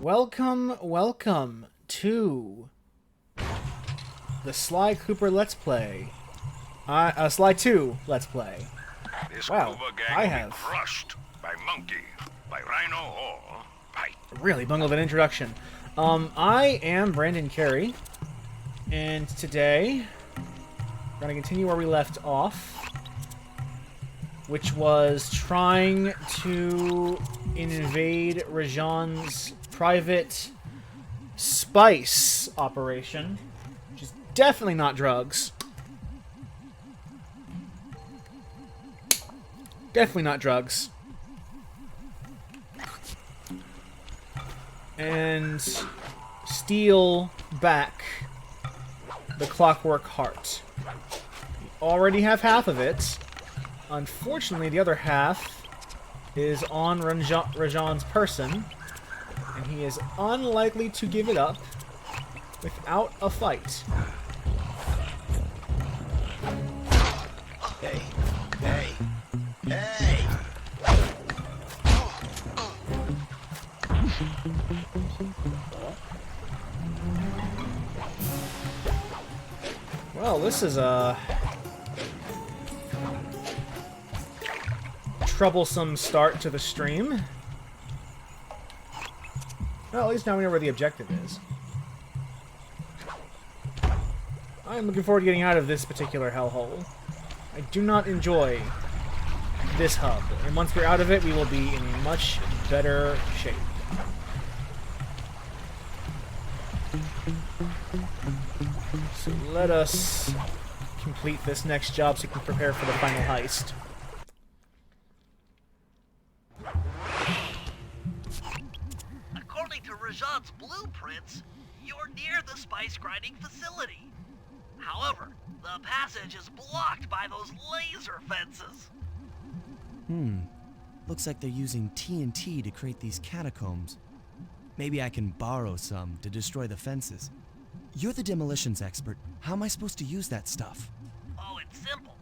Welcome to the Sly Cooper Let's Play. Sly 2 Let's Play. This Wow, gang I will have be crushed by monkey, by rhino, or by... really bungled an introduction. I am Brandon Carey, and today we're going to continue where we left off, which was trying to invade Rajan's private spice operation, which is definitely not drugs. Definitely not drugs. And steal back the Clockwerk heart. We already have half of it. Unfortunately, the other half is on Rajan's person, and he is unlikely to give it up without a fight. Hey, hey, hey! Well, this is a troublesome start to the stream. Well, at least now we know where the objective is. I'm looking forward to getting out of this particular hellhole. I do not enjoy this hub, and once we're out of it, we will be in a much better shape. So let us complete this next job so we can prepare for the final heist. According to Rajan's blueprints, you're near the spice grinding facility. However, the passage is blocked by those laser fences. Looks like they're using TNT to create these catacombs. Maybe I can borrow some to destroy the fences. You're the demolitions expert. How am I supposed to use that stuff? Oh, it's simple.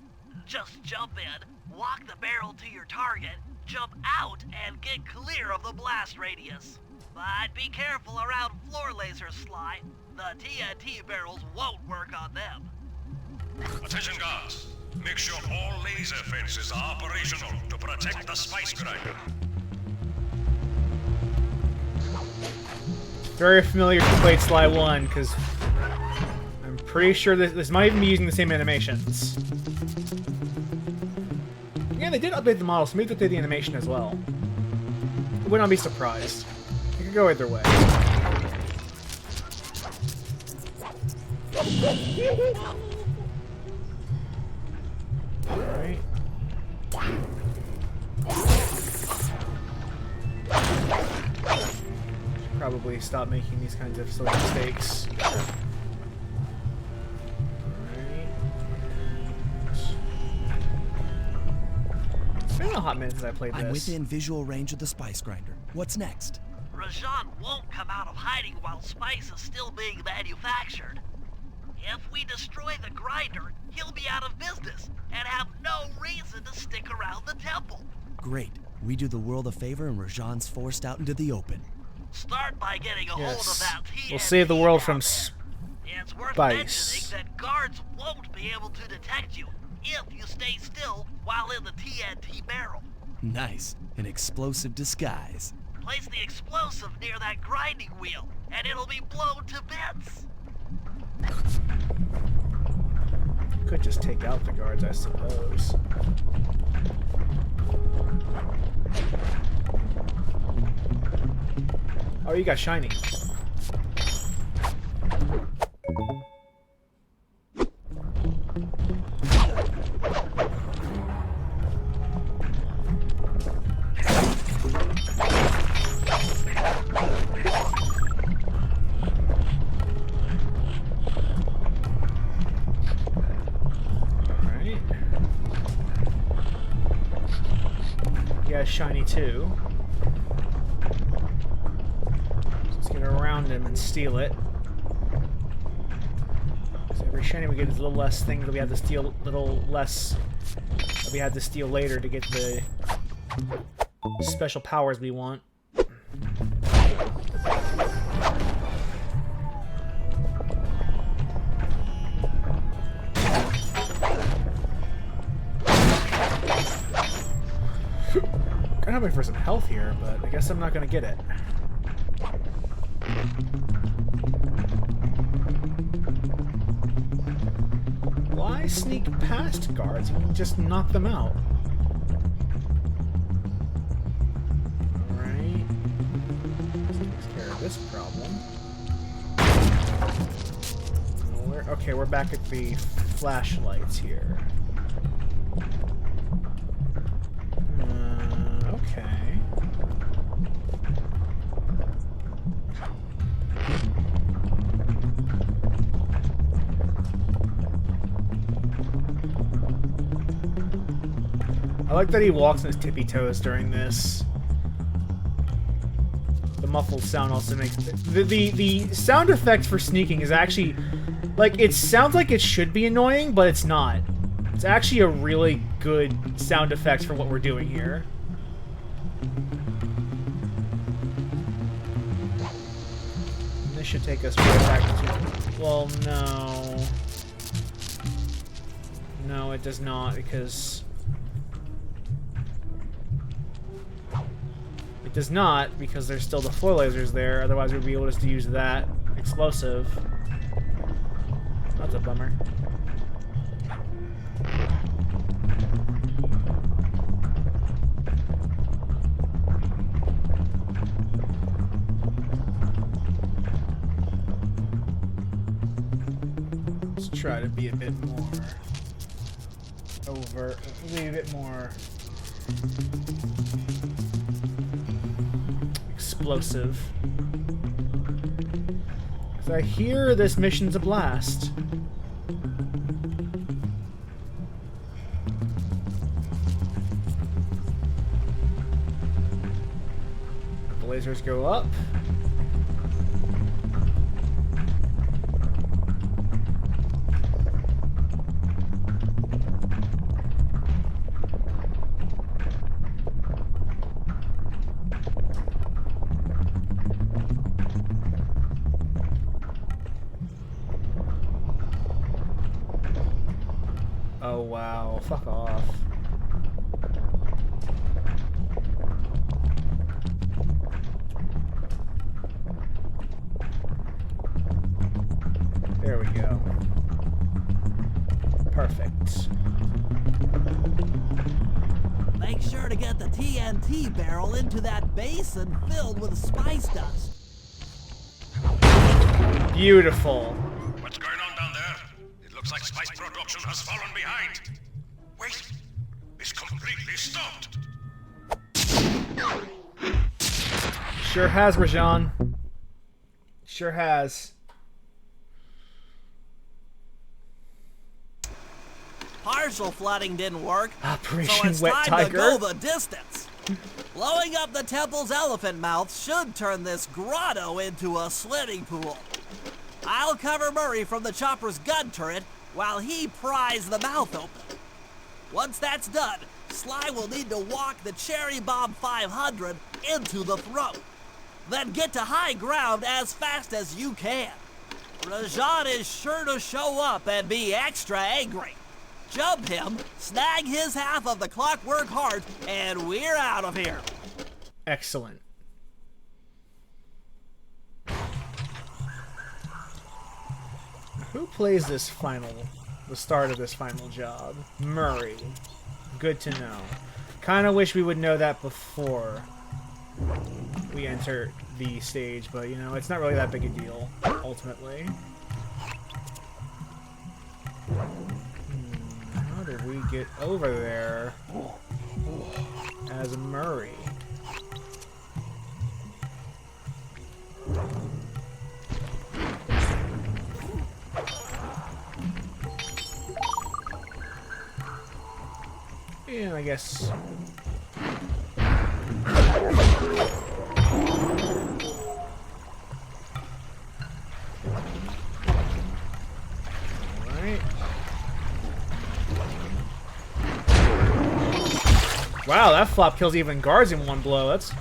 Just jump in, walk the barrel to your target, jump out, and get clear of the blast radius. But be careful around floor lasers, Sly. The TNT barrels won't work on them. Attention guards! Make sure all laser fences are operational to protect the spice grinder. Very familiar to played Sly 1, because I'm pretty sure this might even be using the same animations. Yeah, they did update the model, so maybe they did the animation as well. I would not be surprised. It could go either way. Alright. Probably stop making these kinds of silly mistakes. Alright. It's been a hot minute since I played this. I'm within visual range of the spice grinder. What's next? Rajan won't come out of hiding while spice is still being manufactured. If we destroy the grinder, he'll be out of business and have no reason to stick around the temple. Great. We do the world a favor and Rajan's forced out into the open. Start by getting a hold of that TNT. We'll save the world from It's worth spice. mentioning that guards won't be able to detect you if you stay still while in the TNT barrel. Nice. An explosive disguise. Place the explosive near that grinding wheel, and it'll be blown to bits. Could just take out the guards, I suppose. Oh, you got shiny. Shiny too. So let's get around him and steal it. So every shiny we get is a little less things that we have to steal, little less that we had to steal later to get the special powers we want. for some health here, but I guess I'm not gonna get it. Why sneak past guards? You can just knock them out. Alright. This takes care of this problem. Okay, we're back at the flashlights here. Okay. I like that he walks on his tippy toes during this. The muffled sound also makes the sound effect for sneaking is actually like, it sounds like it should be annoying, but it's not. It's actually a really good sound effect for what we're doing here. And this should take us right back to... Well, no. No, it does not, because... It does not, because there's still the floor lasers there, otherwise we'd be able to use that explosive. That's a bummer. Let's try to be a bit more overt, be a bit more explosive. Because I hear this mission's a blast. The lasers go up. Oh wow, fuck off. There we go. Perfect. Make sure to get the TNT barrel into that basin filled with spice dust. Beautiful. What's going on down there? It looks like spice production has fallen behind. Wait, it's completely stopped. Sure has, Rajan. Sure has. Partial flooding didn't work, Operation so it's Wet time Tiger. to go the distance. Blowing up the temple's elephant mouth should turn this grotto into a swimming pool. I'll cover Murray from the chopper's gun turret while he pries the mouth open. Once that's done, Sly will need to walk the Cherry Bomb 500 into the throat. Then get to high ground as fast as you can. Rajan is sure to show up and be extra angry. Jump him, snag his half of the Clockwerk heart, and we're out of here. Excellent. Who plays this the start of this final job? Murray. Good to know. Kinda wish we would know that before we enter the stage, but you know, it's not really that big a deal, ultimately. How do we get over there as Murray? Yeah, I guess. Alright. Wow, that flop kills even guards in one blow. That's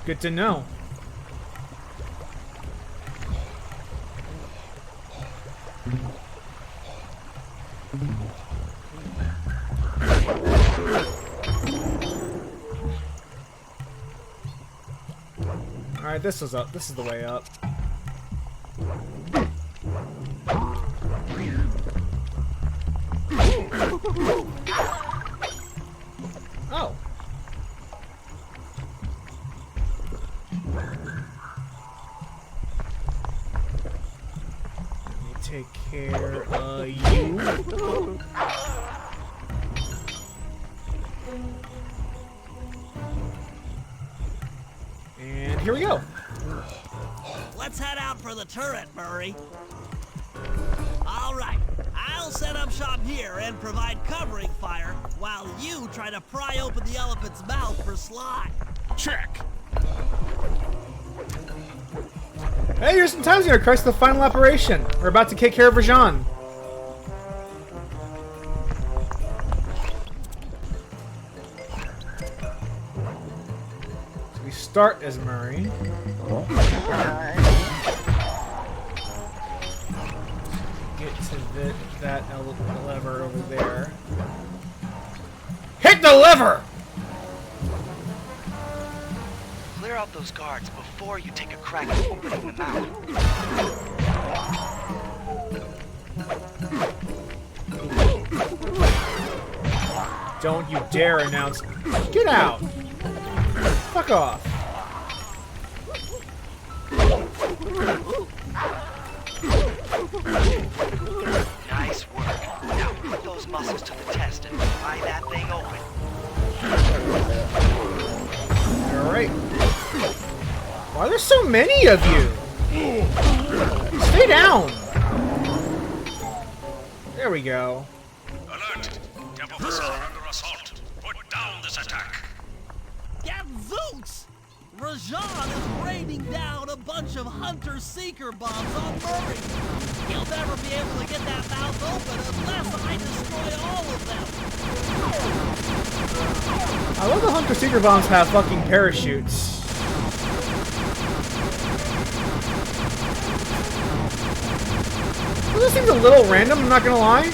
good to know. Alright, this is up. This is the way up. Oh. Let me take care of you. And here we go. Let's head out for the turret, Murray. All right, I'll set up shop here and provide covering fire while you try to pry open the elephant's mouth for Sly. Check. Hey, here's some times here, Christ, the final operation. We're about to take care of Rajan. So we start as Murray. Get to that lever over there. Hit the lever! Clear out those guards before you take a crack at opening the mouth. Don't you dare announce. Get out! Fuck off. Nice work. Now put those muscles to the test and pry that thing open. Alright. Why are there so many of you? Stay down! There we go. Alert! Temple vessels are under assault. Put down this attack. Gadzooks! Rajan is raining down a bunch of hunter-seeker bombs on Murray. He'll never be able to get that mouth open unless I destroy all of them. I love the hunter-seeker bombs have fucking parachutes. This seems a little random, I'm not gonna lie.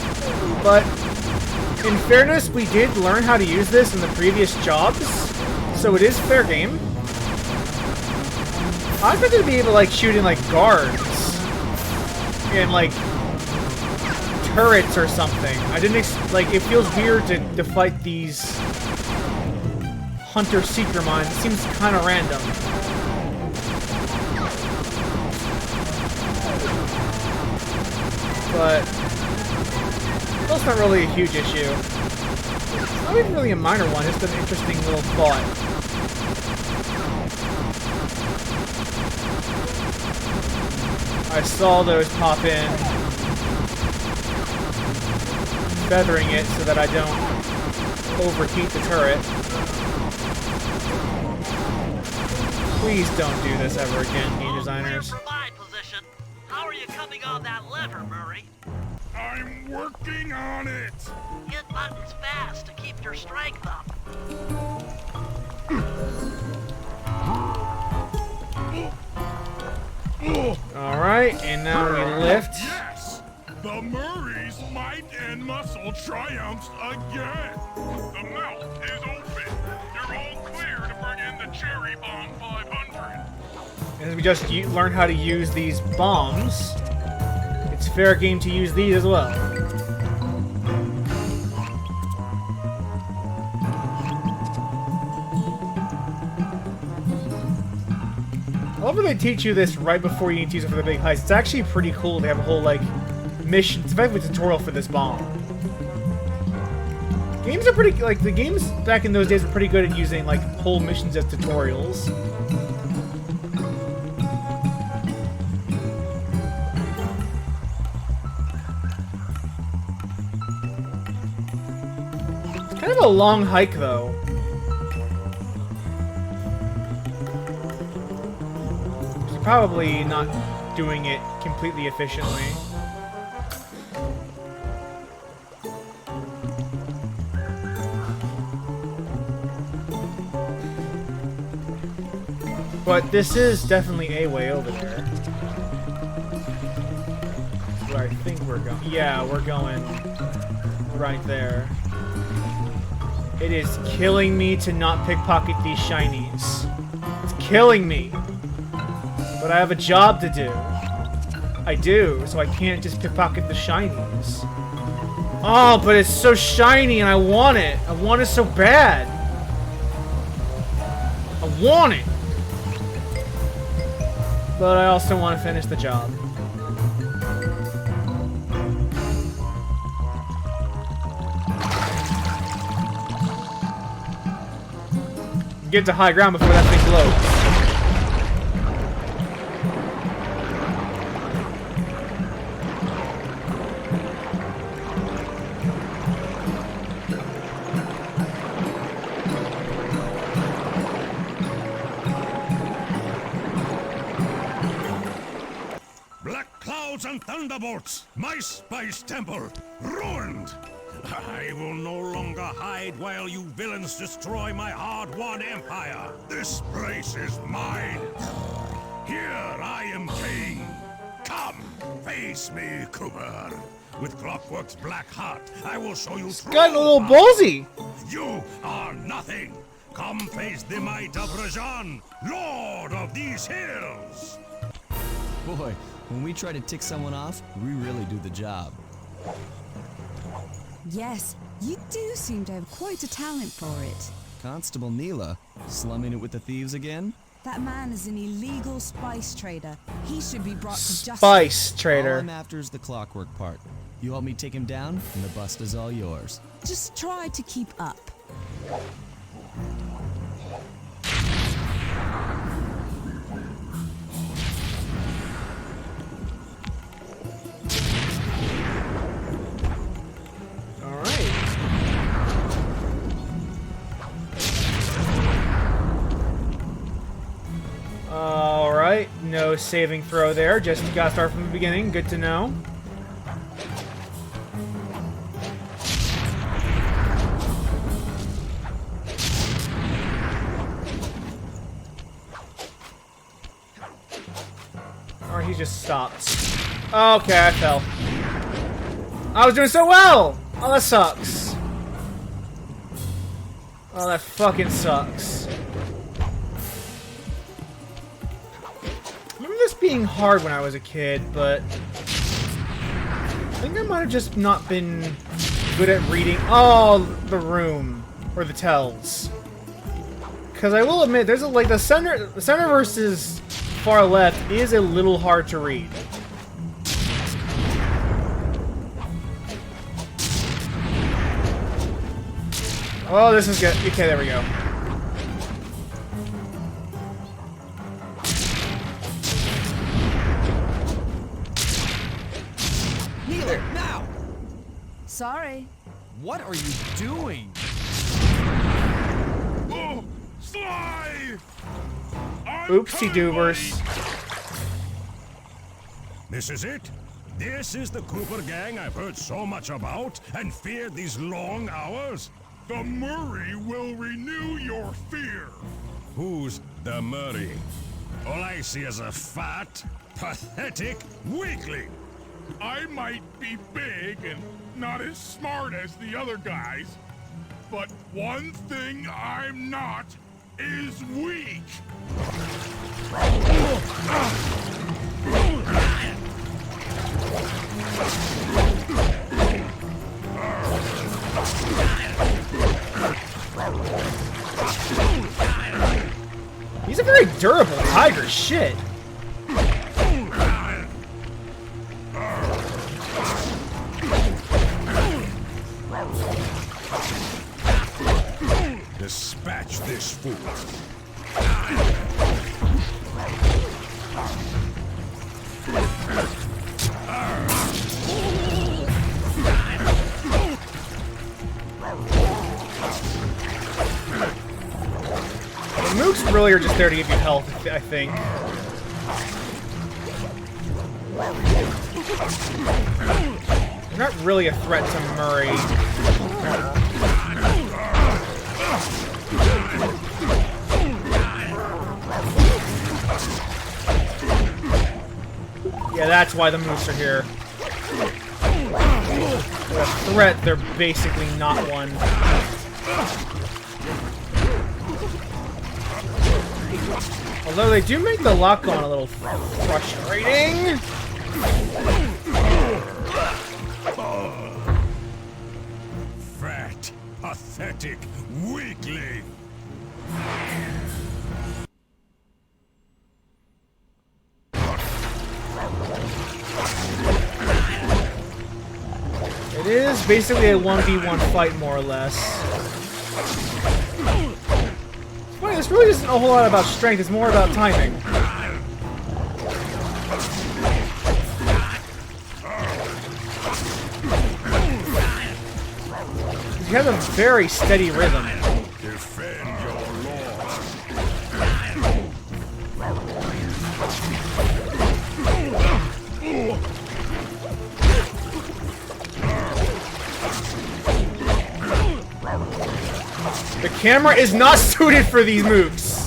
But, in fairness, we did learn how to use this in the previous jobs. So it is fair game. I expected to be able to, like, shoot in, like, guards. And, like, turrets or something. I didn't like, it feels weird to fight these hunter-seeker mines. It seems kind of random. But that's not really a huge issue. It's not even really a minor one, it's an interesting little thought. I saw those pop in, feathering it so that I don't overheat the turret. Please don't do this ever again, game designers. For my position. How are you coming on that lever, Murray? I'm working on it. Hit buttons fast to keep your strength up. Alright, and now we lift. Yes! The Murray's might and muscle triumphs again. The mouth is open. You're all clear to bring in the Cherry Bomb 500. As we just learn how to use these bombs, it's fair game to use these as well. I love when they teach you this right before you need to use it for the big heist. It's actually pretty cool. They have a whole, like, mission. It's effectively a tutorial for this bomb. Games are pretty, like, the games back in those days were pretty good at using, like, whole missions as tutorials. It's kind of a long hike, though. Probably not doing it completely efficiently. But this is definitely a way over there. That's where I think we're going. Yeah, we're going right there. It is killing me to not pickpocket these shinies. It's killing me. But I have a job to do. I do, so I can't just pickpocket the shinies. Oh, but it's so shiny and I want it. I want it so bad. I want it. But I also want to finish the job. Get to high ground before that thing blows. And thunderbolts! My spice temple ruined! I will no longer hide while you villains destroy my hard-won empire! This place is mine! Here I am king! Come, face me, Cooper! With Clockwerk's black heart, I will show you true Got a little power. ballsy! You are nothing! Come face the might of Rajan, Lord of these hills! Boy, when we try to tick someone off, we really do the job. Yes, you do seem to have quite a talent for it. Constable Neela, slumming it with the thieves again? That man is an illegal spice trader. He should be brought to justice. Spice All trader. I'm after is the Clockwerk part. You help me take him down, and the bust is all yours. Just try to keep up. Alright, no saving throw there, just gotta start from the beginning, good to know. Or he just stopped. Okay, I fell. I was doing so well! Oh, that sucks. Oh, that fucking sucks. I remember this being hard when I was a kid, but I think I might have just not been good at reading. Oh, the room or the tells. Because I will admit, there's the center versus far left is a little hard to read. Oh, this is good. Okay, there we go. Neela, now! Sorry. What are you doing? Oh, Sly! I'm Oopsie doobers. This is it? This is the Cooper gang I've heard so much about and feared these long hours? The Murray will renew your fear. Who's the Murray? All I see is a fat, pathetic weakling. I might be big and not as smart as the other guys, but one thing I'm not is weak. He's a very durable tiger, shit. Dispatch this fool. The mooks really are just there to give you health, I think. They're not really a threat to Murray. Yeah, that's why the mooks are here. A threat, they're basically not one. Although they do make the lock on a little frustrating. Fat, pathetic weakling. It is basically a 1v1 fight, more or less. Funny, this really isn't a whole lot about strength, it's more about timing. You have a very steady rhythm. Defend your lord. The camera is not suited for these moves.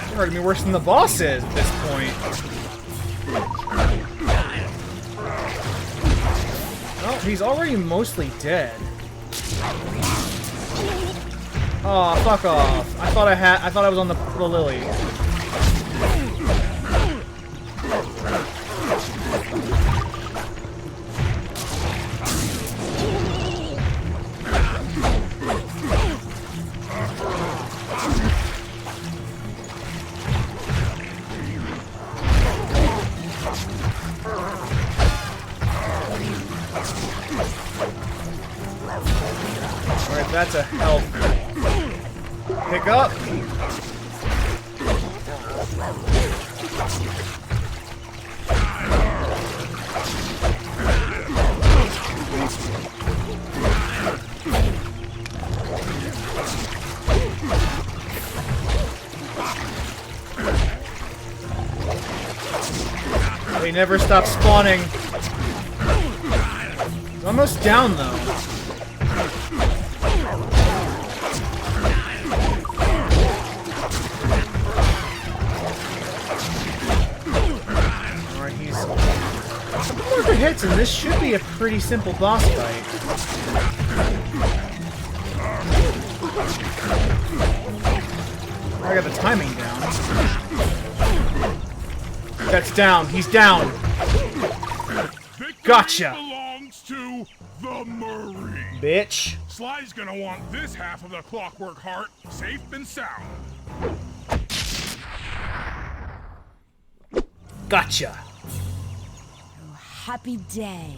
It's hard to be worse than the boss is at this point. Oh, he's already mostly dead. Oh, fuck off. I thought I was on the lily. Alright, that's a health. Pick up. They never stop spawning. It's almost down though. Alright, he's a couple more good hits and this should be a pretty simple boss fight. I got the timing down. That's down. He's down. Gotcha. Belongs to the Murray. Bitch. Sly's gonna want this half of the Clockwerk heart safe and sound. Gotcha. Happy day.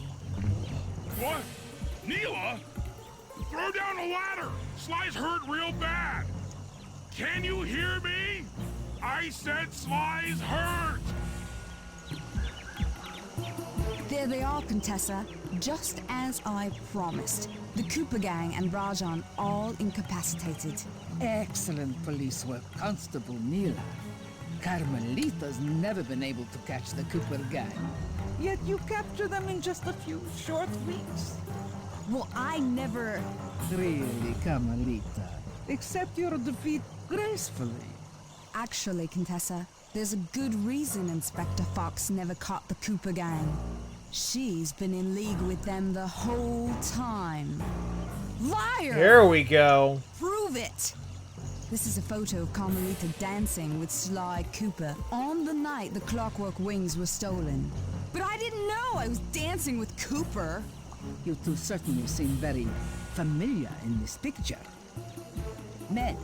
What? Neela? Throw down a ladder. Sly's hurt real bad. Can you hear me? I said Sly's hurt. There they are, Contessa. Just as I promised. The Cooper gang and Rajan all incapacitated. Excellent police work, Constable Neela. Carmelita's never been able to catch the Cooper gang. Yet you capture them in just a few short weeks. Well, I never... Really, Carmelita. Accept your defeat gracefully. Actually, Contessa, there's a good reason Inspector Fox never caught the Cooper gang. She's been in league with them the whole time. Liar! Here we go. Prove it! This is a photo of Carmelita dancing with Sly Cooper on the night the Clockwerk wings were stolen. But I didn't know I was dancing with Cooper. You two certainly seem very familiar in this picture. Men,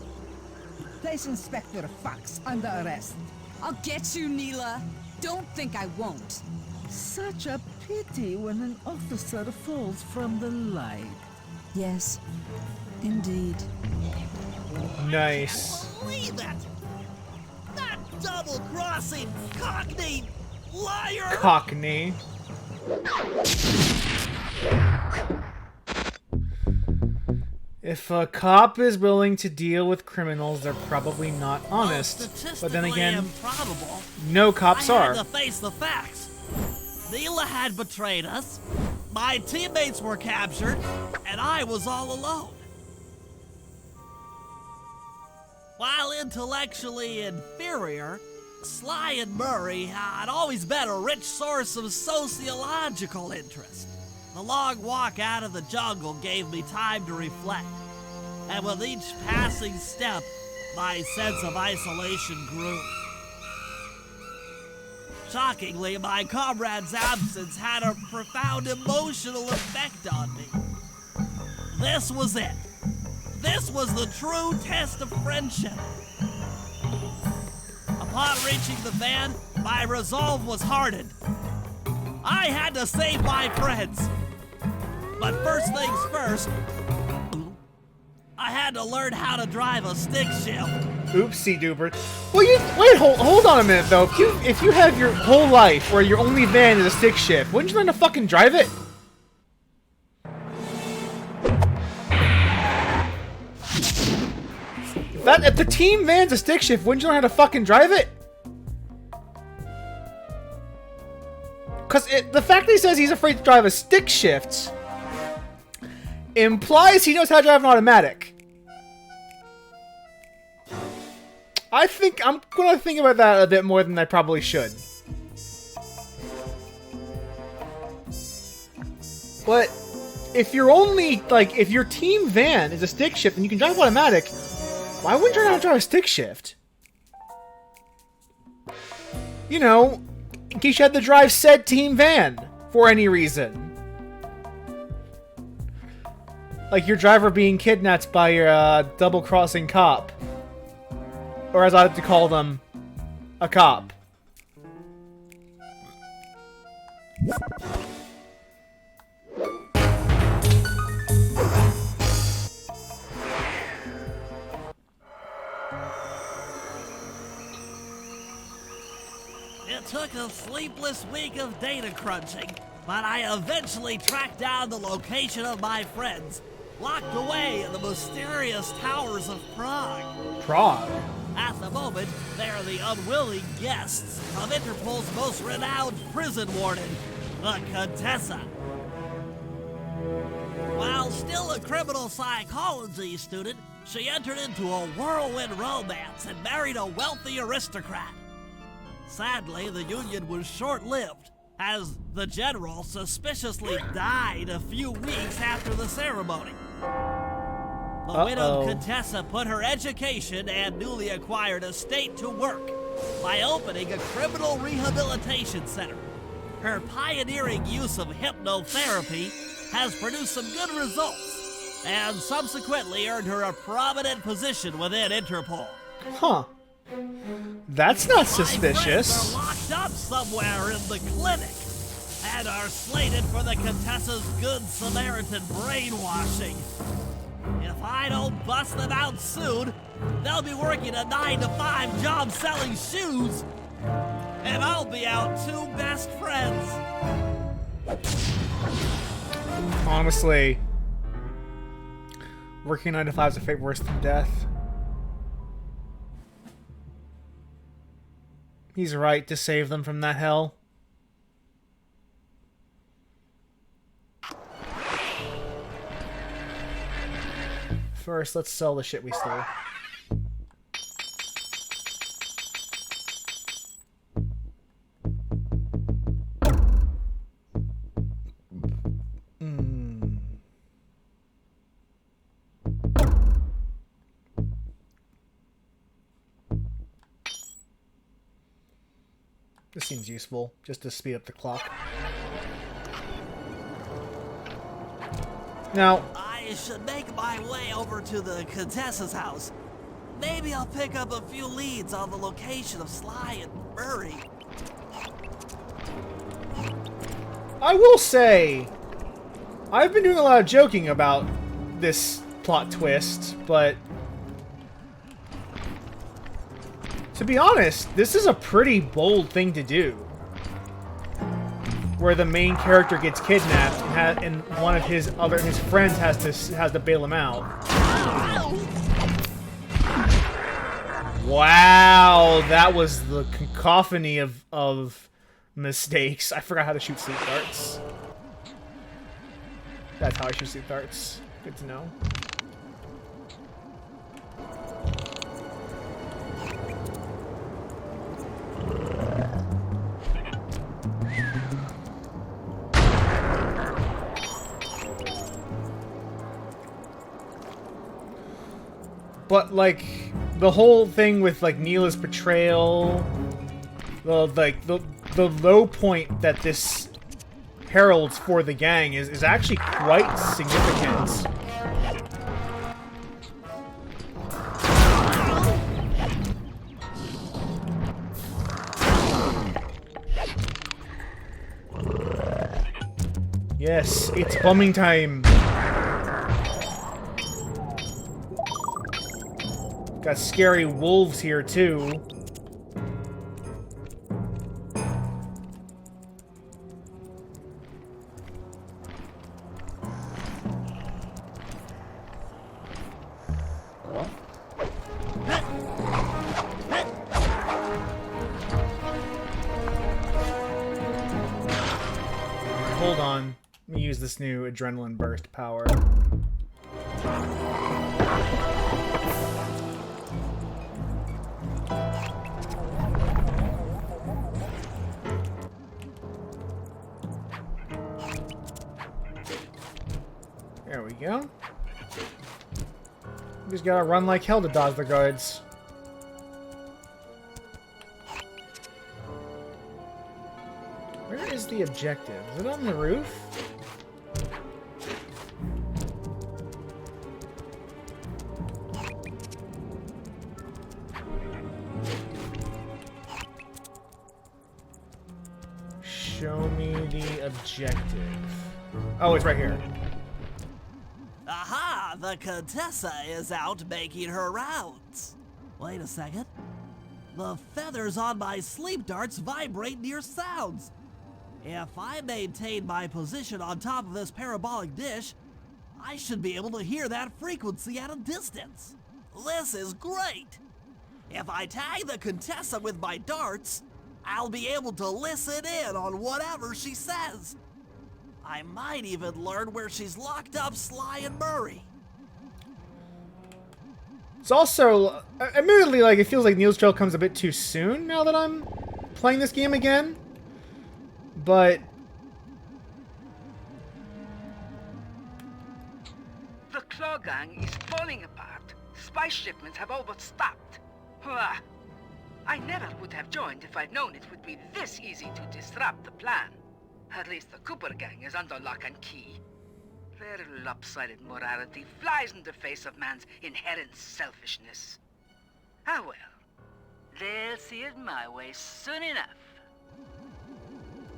place Inspector Fox under arrest. I'll get you, Neela. Don't think I won't. Such a pity when an officer falls from the light. Yes, indeed. Nice. Believe it! That double-crossing cockney liar! Cockney. If a cop is willing to deal with criminals, they're probably not honest. But then again, improbable. no cops I are. had to face the facts. Neela had betrayed us. My teammates were captured, and I was all alone. While intellectually inferior, Sly and Murray had always been a rich source of sociological interest. The long walk out of the jungle gave me time to reflect, and with each passing step, my sense of isolation grew. Shockingly, my comrade's absence had a profound emotional effect on me. This was it. This was the true test of friendship. Upon reaching the van, my resolve was hardened. I had to save my friends. But first things first, I had to learn how to drive a stick shift. Oopsie dooper. Well, wait, hold on a minute though. If you have your whole life where your only van is a stick shift, wouldn't you learn to fucking drive it? If the team van's a stick shift, wouldn't you learn how to fucking drive it? Cause the fact that he says he's afraid to drive a stick shift implies he knows how to drive an automatic. I think I'm gonna think about that a bit more than I probably should. But if you're only if your team van is a stick shift and you can drive automatic, why wouldn't you learn how to drive a stick shift? You know, in case you had to drive said team van for any reason. Like your driver being kidnapped by your double-crossing cop. Or as I like to call them, a cop. It took a sleepless week of data crunching, but I eventually tracked down the location of my friends, locked away in the mysterious towers of Prague. Prague? At the moment, they're the unwilling guests of Interpol's most renowned prison warden, the Contessa. While still a criminal psychology student, she entered into a whirlwind romance and married a wealthy aristocrat. Sadly, the union was short-lived, as the general suspiciously died a few weeks after the ceremony. The widowed Contessa put her education and newly acquired estate to work by opening a criminal rehabilitation center. Her pioneering use of hypnotherapy has produced some good results, and subsequently earned her a prominent position within Interpol. Huh. That's not suspicious. My friends are locked up somewhere in the clinic and are slated for the Contessa's Good Samaritan brainwashing. If I don't bust them out soon, they'll be working a 9-to-5 job selling shoes, and I'll be out two best friends. Honestly, working 9 to 5 is a fate worse than death. He's right to save them from that hell. First, let's sell the shit we stole. This seems useful, just to speed up the clock. Now, I should make my way over to the Contessa's house. Maybe I'll pick up a few leads on the location of Sly and Murray. I will say, I've been doing a lot of joking about this plot twist, but to be honest, this is a pretty bold thing to do. Where the main character gets kidnapped and one of his friends has to bail him out. Wow, that was the cacophony of mistakes. I forgot how to shoot sleep darts. That's how I shoot sleep darts. Good to know. But like the whole thing with like Neela's betrayal, the low point that this heralds for the gang is actually quite significant. Yes, it's bombing time. Got scary wolves here too. Hold on. Let me use this new adrenaline burst power. There we go. We just gotta run like hell to dodge the guards. Where is the objective? Is it on the roof? Show me the objective. Oh, it's right here. Aha! The Contessa is out making her rounds. Wait a second. The feathers on my sleep darts vibrate near sounds. If I maintain my position on top of this parabolic dish, I should be able to hear that frequency at a distance. This is great! If I tag the Contessa with my darts, I'll be able to listen in on whatever she says. I might even learn where she's locked up Sly and Murray. It's also, admittedly, like, it feels like Neil's Trail comes a bit too soon now that I'm playing this game again. But The Claw Gang is falling apart. Spice shipments have all but stopped. Hurrah. I never would have joined if I'd known it would be this easy to disrupt the plan. At least the Cooper Gang is under lock and key. Their lopsided morality flies in the face of man's inherent selfishness. Ah well, they'll see it my way soon enough.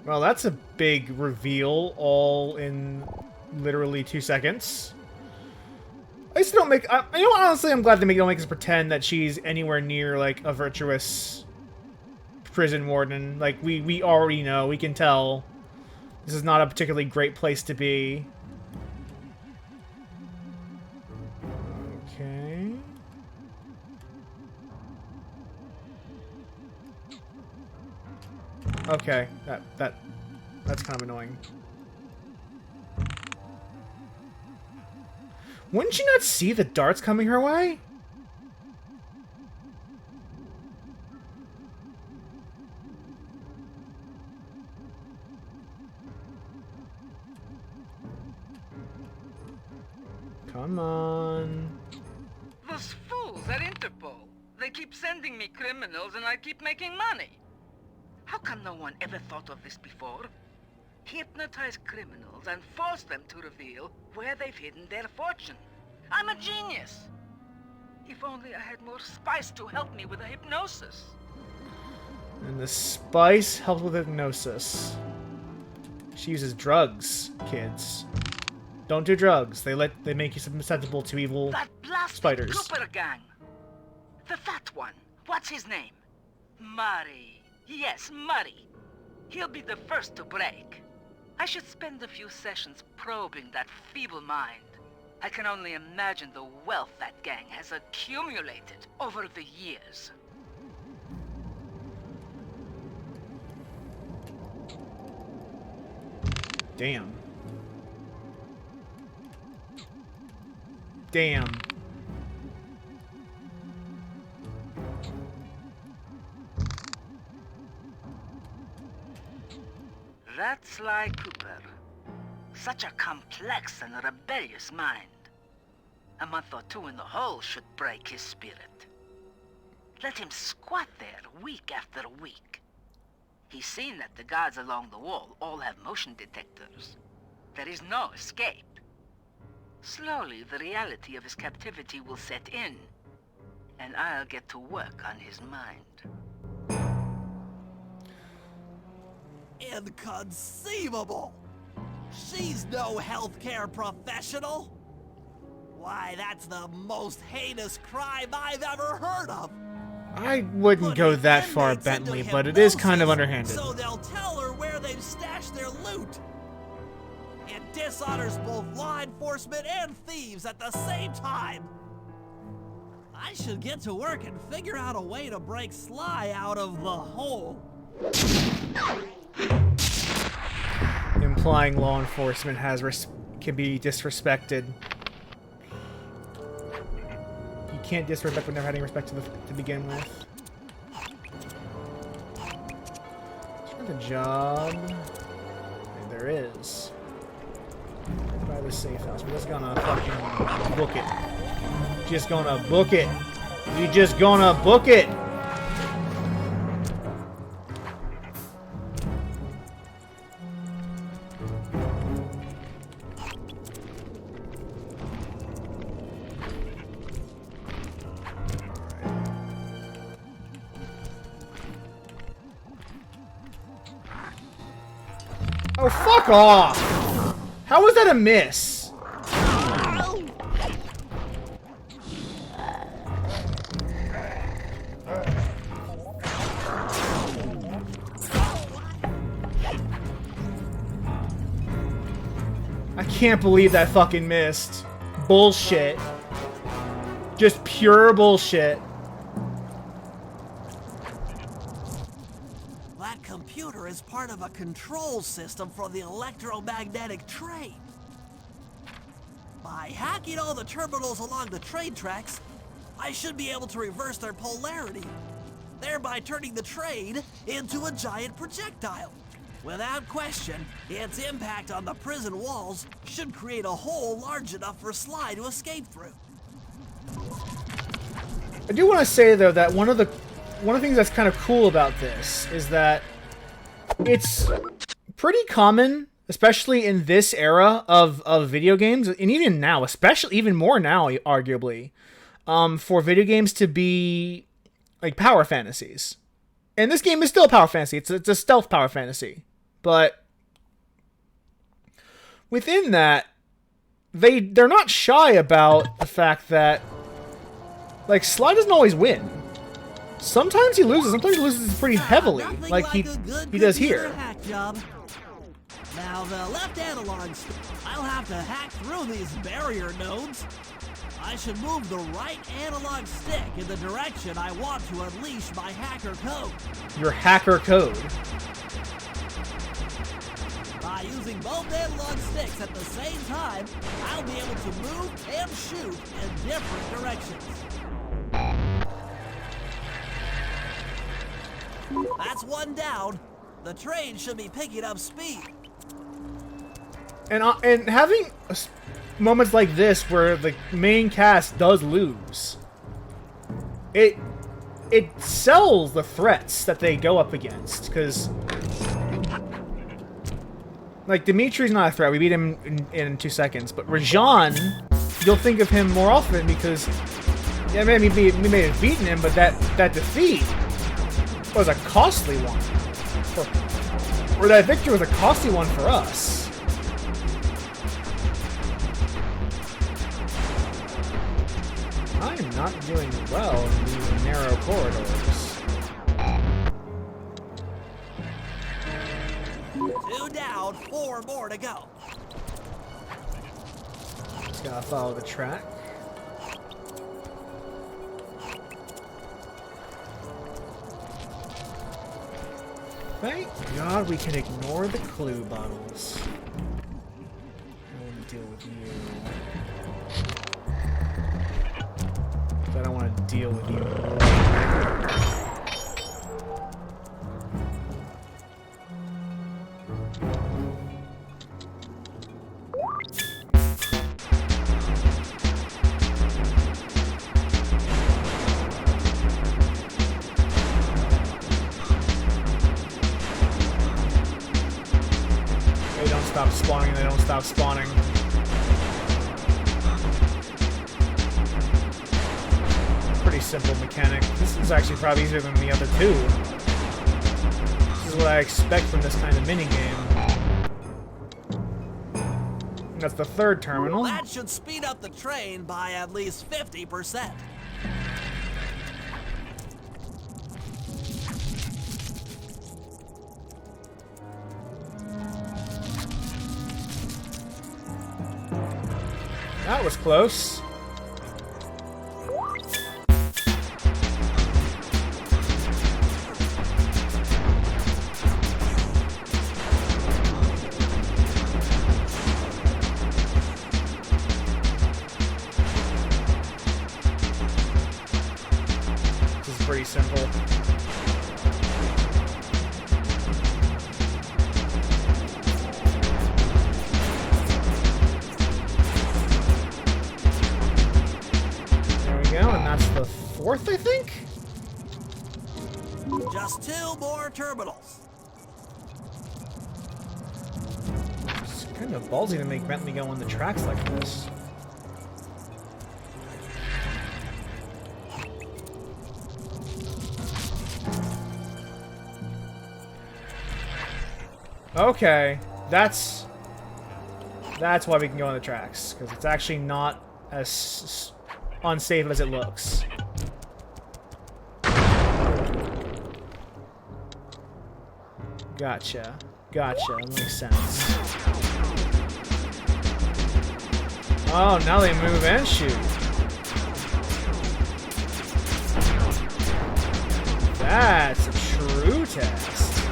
well, that's a big reveal, all in literally 2 seconds. I still don't make. You know, honestly, I'm glad they don't make us pretend that she's anywhere near like a virtuous prison warden. Like we already know, we can tell. This is not a particularly great place to be. Okay. Okay, that's kind of annoying. Wouldn't you not see the darts coming her way? Come on. Those fools at Interpol. They keep sending me criminals and I keep making money. How come no one ever thought of this before? Hypnotize criminals and force them to reveal where they've hidden their fortune. I'm a genius. If only I had more spice to help me with the hypnosis. And the spice helps with hypnosis. She uses drugs, kids. Don't do drugs. They make you susceptible to evil That blasted spiders. Cooper Gang. The fat one. What's his name? Murray. Yes, Murray. He'll be the first to break. I should spend a few sessions probing that feeble mind. I can only imagine the wealth that gang has accumulated over the years. Damn. Damn. That's Sly Cooper. Such a complex and rebellious mind. A month or two in the hole should break his spirit. Let him squat there week after week. He's seen that the guards along the wall all have motion detectors. There is no escape. Slowly, the reality of his captivity will set in, and I'll get to work on his mind. Inconceivable! She's no healthcare professional! Why, that's the most heinous crime I've ever heard of! I wouldn't go that far, Bentley, but it is kind of underhanded. So they'll tell her where they've stashed their loot! It dishonors both law enforcement and thieves at the same time! I should get to work and figure out a way to break Sly out of the hole. Implying law enforcement can be disrespected. You can't disrespect when they're having respect to begin with. There's a job. And there is. By the safe house. We're just gonna fucking book it. Just gonna book it. We just gonna book it. Oh, fuck off! How was that a miss? I can't believe that fucking missed. Bullshit. Just pure bullshit. That computer is part of a control system for the electromagnetic train. By hacking all the terminals along the train tracks, I should be able to reverse their polarity, thereby turning the train into a giant projectile. Without question, its impact on the prison walls should create a hole large enough for Sly to escape through. I do want to say, though, that one of the things that's kind of cool about this is that it's pretty common, especially in this era of video games, and even now, especially even more now, arguably, for video games to be like power fantasies. And this game is still a power fantasy. It's a stealth power fantasy. But within that, they're not shy about the fact that, like, Sly doesn't always win. Sometimes he loses. Sometimes he loses pretty heavily, like he does here. Now the left analog stick, I'll have to hack through these barrier nodes. I should move the right analog stick in the direction I want to unleash my hacker code. Your hacker code. By using both analog sticks at the same time, I'll be able to move and shoot in different directions. That's one down. The train should be picking up speed. And having moments like this where the main cast does lose, it sells the threats that they go up against, because like Dimitri's not a threat. We beat him in 2 seconds, but Rajan, you'll think of him more often because yeah, maybe we may have beaten him, but that defeat was a costly one. Or that victory was a costly one for us. I am not doing well in these narrow corridors. 2 down, 4 more to go. Just gotta follow the track. Thank God we can ignore the clue bottles. I want to deal with you. gonna deal with you. They don't stop spawning, they don't stop spawning. Pretty simple mechanic. This is actually probably easier than the other two. This is what I expect from this kind of minigame. That's the third terminal. That should speed up the train by at least 50%. That was close. This is pretty simple. And that's the fourth, I think? Just 2 more terminals. It's kind of ballsy to make Bentley go on the tracks like this. Okay, that's why we can go on the tracks, because it's actually not as unsafe as it looks. Gotcha. Gotcha. That makes sense. Oh, now they move and shoot. That's a true test.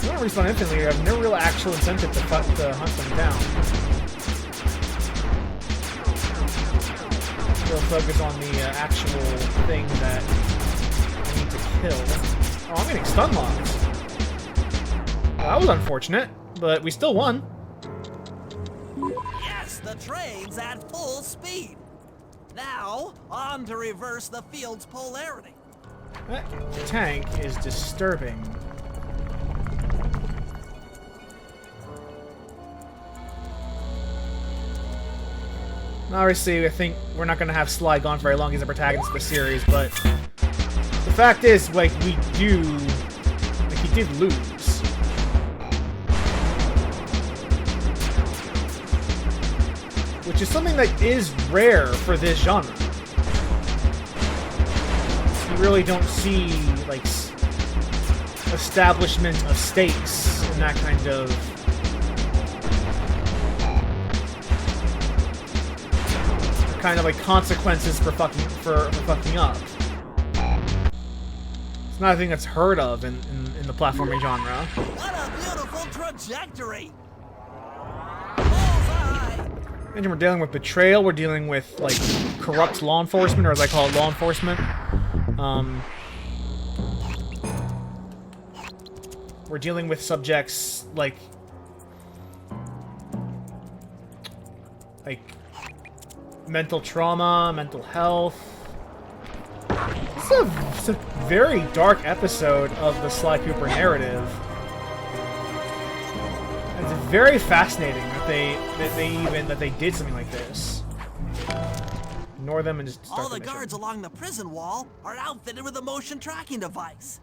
You don't respawn infinitely, you have no real actual incentive to hunt them down. We'll focus on the actual thing that I need to kill. Oh, I'm getting stun locked. Well, that was unfortunate, but we still won. Yes, the train's at full speed. Now, on to reverse the field's polarity. That tank is disturbing. Obviously, I think we're not going to have Sly gone for very long. He's the protagonist of the series, but the fact is, like, he did lose. Which is something that is rare for this genre. You really don't see, like, establishment of stakes in that kind of like consequences for fucking up. It's not a thing that's heard of in the platforming genre. What a beautiful trajectory! Bullseye! And we're dealing with betrayal. We're dealing with like corrupt law enforcement, or as I call it, law enforcement. We're dealing with subjects like mental trauma, mental health. It's a very dark episode of the Sly Cooper narrative. It's very fascinating that they did something like this. Ignore them and just start All the mission. guards along the prison wall are outfitted with a motion tracking device.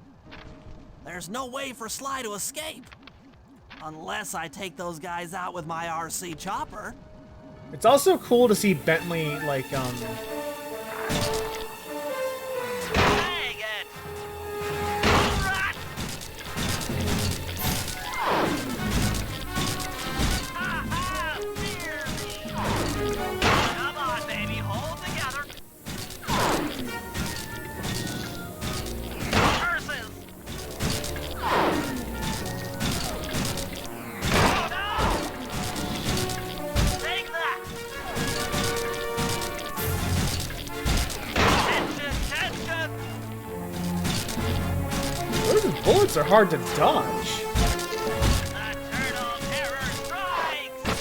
There's no way for Sly to escape. Unless I take those guys out with my RC chopper. It's also cool to see Bentley, like, Dang it! Rat! Ha-ha! Fear me! Come on, baby, hold together. Curses! No! Take that! ropes are hard to dodge. The Turtle Terror strikes!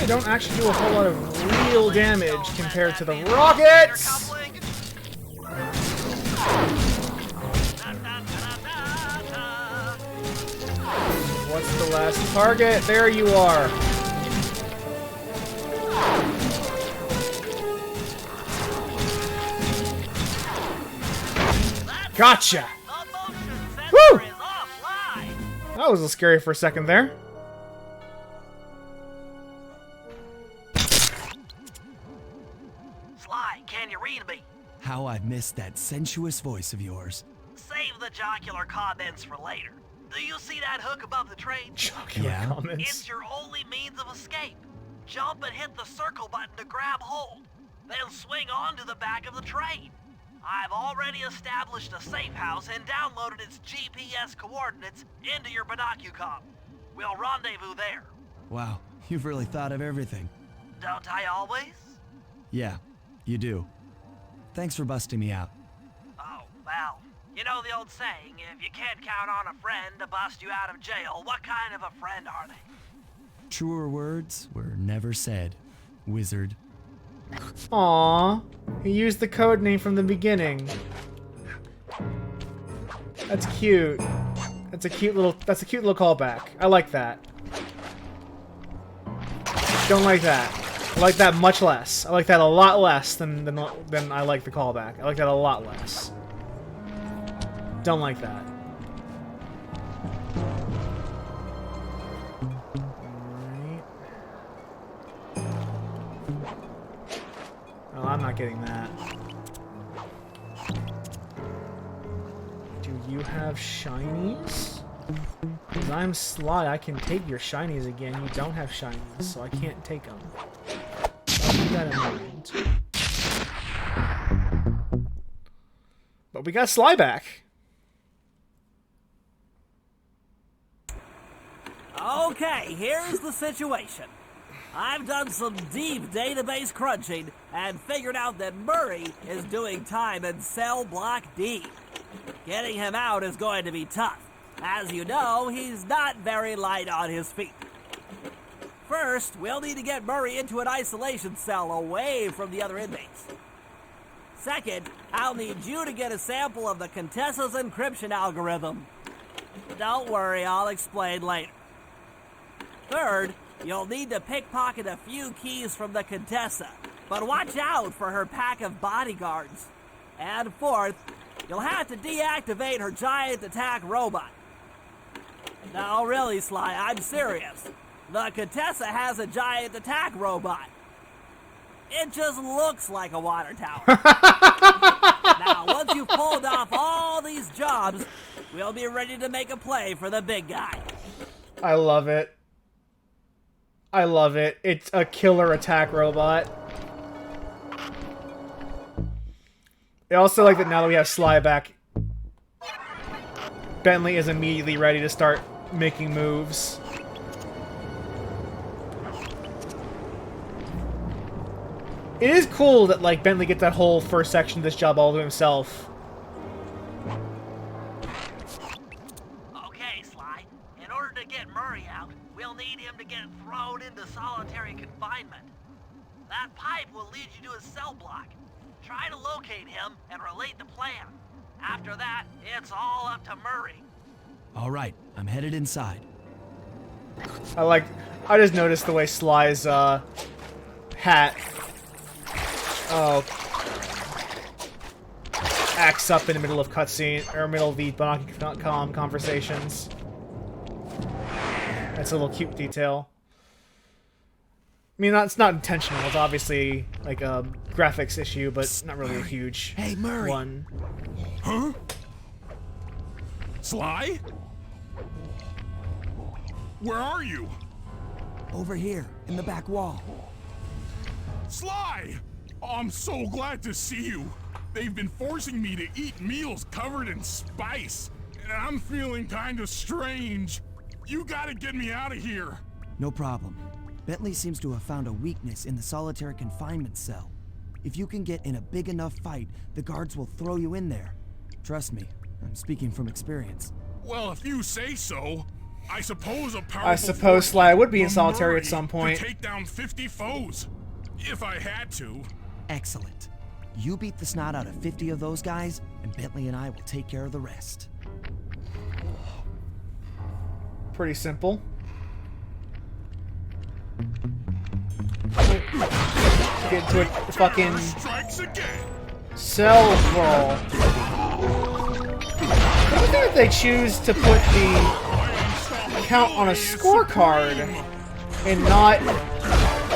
They don't actually do a whole lot of real damage compared to the rockets! What's the last target? There you are. Gotcha! Woo! That was a little scary for a second there. Sly, can you read me? How I've missed that sensuous voice of yours. Save the jocular comments for later. Do you see that hook above the train? Yeah. Comments. It's your only means of escape. Jump and hit the circle button to grab hold. Then swing onto the back of the train. I've already established a safe house and downloaded its GPS coordinates into your binocucom. We'll rendezvous there. Wow, you've really thought of everything. Don't I always? Yeah, you do. Thanks for busting me out. Oh, well, you know the old saying, if you can't count on a friend to bust you out of jail, what kind of a friend are they? Truer words were never said, wizard. Aww, he used the code name from the beginning. That's cute. That's a cute little callback. I like that. Don't like that. I like that much less. I like that a lot less than I like the callback. I like that a lot less. Don't like that. Oh, I'm not getting that. Do you have shinies? Because I'm Sly, I can take your shinies again. You don't have shinies, so I can't take them. I'll keep that in mind. But we got Sly back. Okay, here's the situation. I've done some deep database crunching and figured out that Murray is doing time in cell block D. Getting him out is going to be tough. As you know, he's not very light on his feet. First, we'll need to get Murray into an isolation cell away from the other inmates. Second, I'll need you to get a sample of the Contessa's encryption algorithm. Don't worry, I'll explain later. Third, you'll need to pickpocket a few keys from the Contessa, but watch out for her pack of bodyguards. And fourth, you'll have to deactivate her giant attack robot. No, really, Sly, I'm serious. The Contessa has a giant attack robot. It just looks like a water tower. Now, once you've pulled off all these jobs, we'll be ready to make a play for the big guy. I love it. I love it. It's a killer attack robot. I also like that now that we have Sly back, Bentley is immediately ready to start making moves. It is cool that, like, Bentley gets that whole first section of this job all to himself. Okay, Sly. In order to get Murray out, we'll need him to get thrown into solitary confinement. That pipe will lead you to his cell block. Try to locate him and relate the plan. After that, it's all up to Murray. All right, I'm headed inside. I just noticed the way Sly's, hat, acts up in the middle of cutscene, or middle of the Binoculum conversations. That's a little cute detail. I mean, it's not intentional. It's obviously like a graphics issue, but not really a huge one. Huh? Sly? Where are you? Over here, in the back wall. Sly! Oh, I'm so glad to see you. They've been forcing me to eat meals covered in spice, and I'm feeling kind of strange. You gotta get me out of here. No problem. Bentley seems to have found a weakness in the solitary confinement cell. If you can get in a big enough fight, the guards will throw you in there. Trust me, I'm speaking from experience. Well, if you say so, I suppose a powerful I suppose force Sly would be in the solitary at Murray some point. To take down 50 foes, if I had to. Excellent. You beat the snot out of 50 of those guys, and Bentley and I will take care of the rest. Pretty simple. Get into a fucking cell brawl. I don't think that they choose to put the count on a scorecard and not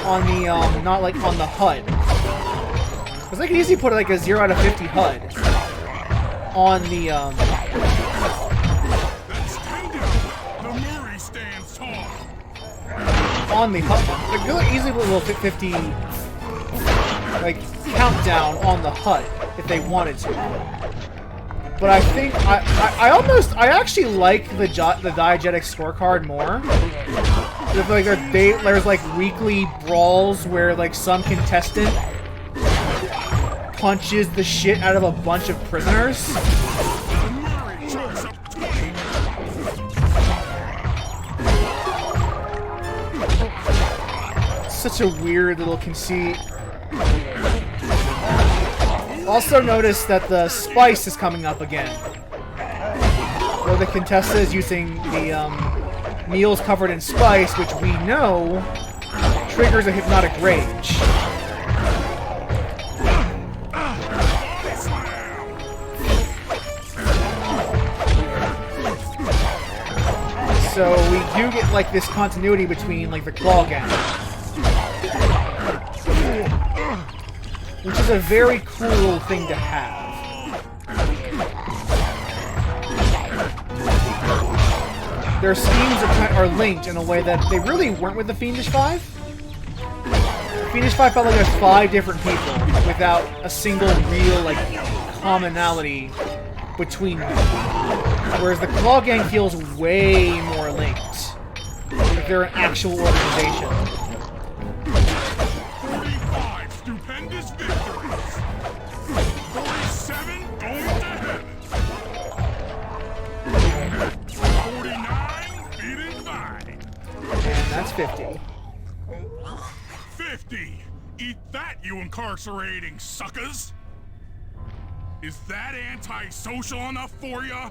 on the not like on the HUD. Because they can easily put like a 0 out of 50 HUD on the on the HUD. Like, they could easily put a little 50 like countdown on the HUD if they wanted to. But I think I actually like the diegetic scorecard more. Like there's like weekly brawls where like some contestant punches the shit out of a bunch of prisoners. Such a weird little conceit. Also notice that the spice is coming up again. Where the contestant is using the meals covered in spice, which we know triggers a hypnotic rage. So we do get like this continuity between like the Claw Gang. Which is a very cool thing to have. Their schemes are linked in a way that they really weren't with the Fiendish Five. The Fiendish Five felt like there's 5 different people without a single real like commonality between them. Whereas the Claw Gang feels way more linked. Like they're an actual organization. Stupendous victories! 47 going to heaven! 49 beating 5! And that's 50. 50! Eat that, you incarcerating suckers! Is that antisocial enough for ya?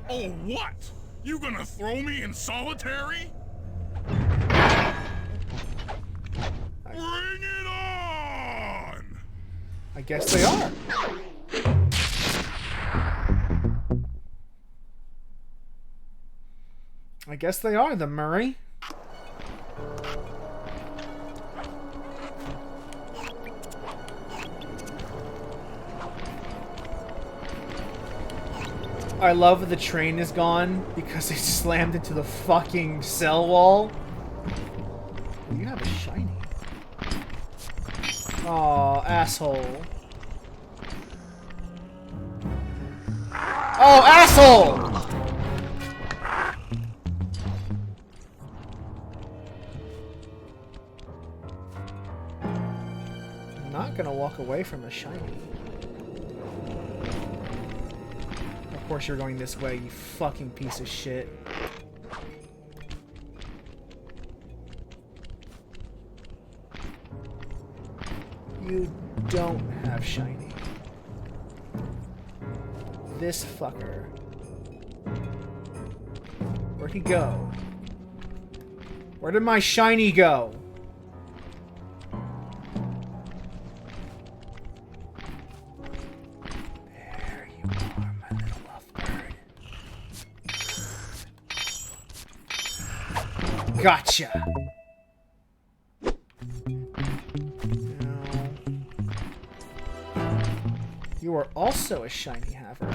Oh, what? You gonna throw me in solitary? Bring it on! I guess they are. I guess they are, the Murray. I love that the train is gone because they slammed into the fucking cell wall. You have a shiny. Aw, asshole. Oh, asshole! I'm not gonna walk away from a shiny. Of course you're going this way, you fucking piece of shit. You don't have shiny. This fucker. Where'd he go? Where did my shiny go? There you are, my little lovebird. Gotcha! You are also a shiny haver.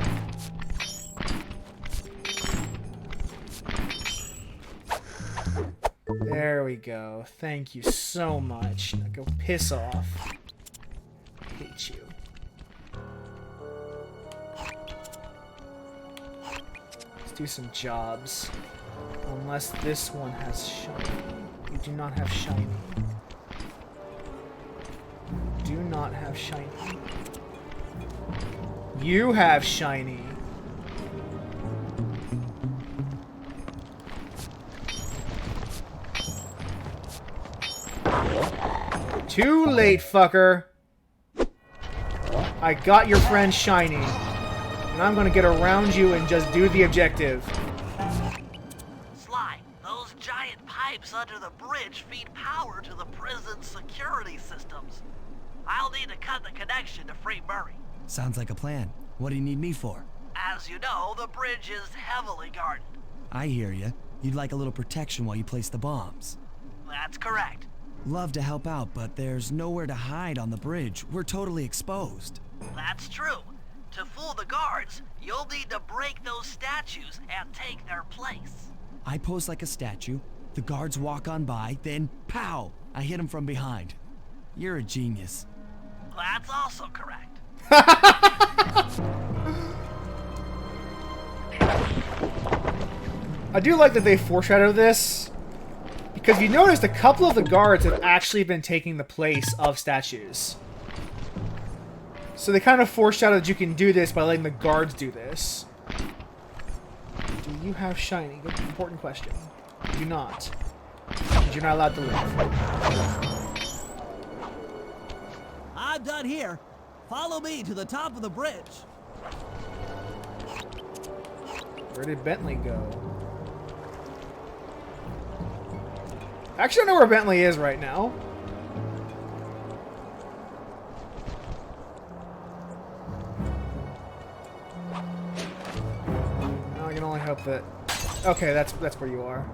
There we go. Thank you so much. Now go piss off. I hate you. Let's do some jobs. Unless this one has shiny. We do not have shiny. Do not have shiny. You have shiny. Too late, fucker. I got your friend shiny. And I'm gonna get around you and just do the objective. Sly, those giant pipes under the bridge feed power to the prison's security systems. I'll need to cut the connection to free Murray. Sounds like a plan. What do you need me for? As you know, the bridge is heavily guarded. I hear you. You'd like a little protection while you place the bombs. That's correct. Love to help out, but there's nowhere to hide on the bridge. We're totally exposed. That's true. To fool the guards, you'll need to break those statues and take their place. I pose like a statue, the guards walk on by, then pow! I hit them from behind. You're a genius. That's also correct. I do like that they foreshadow this, because you noticed a couple of the guards have actually been taking the place of statues. So they kind of foreshadow that you can do this by letting the guards do this. Do you have shiny? Good, important question. You do not. You're not allowed to live. I'm done here. Follow me to the top of the bridge. Where did Bentley go? Actually, I know where Bentley is right now. Now I can only hope that... Okay, that's where you are.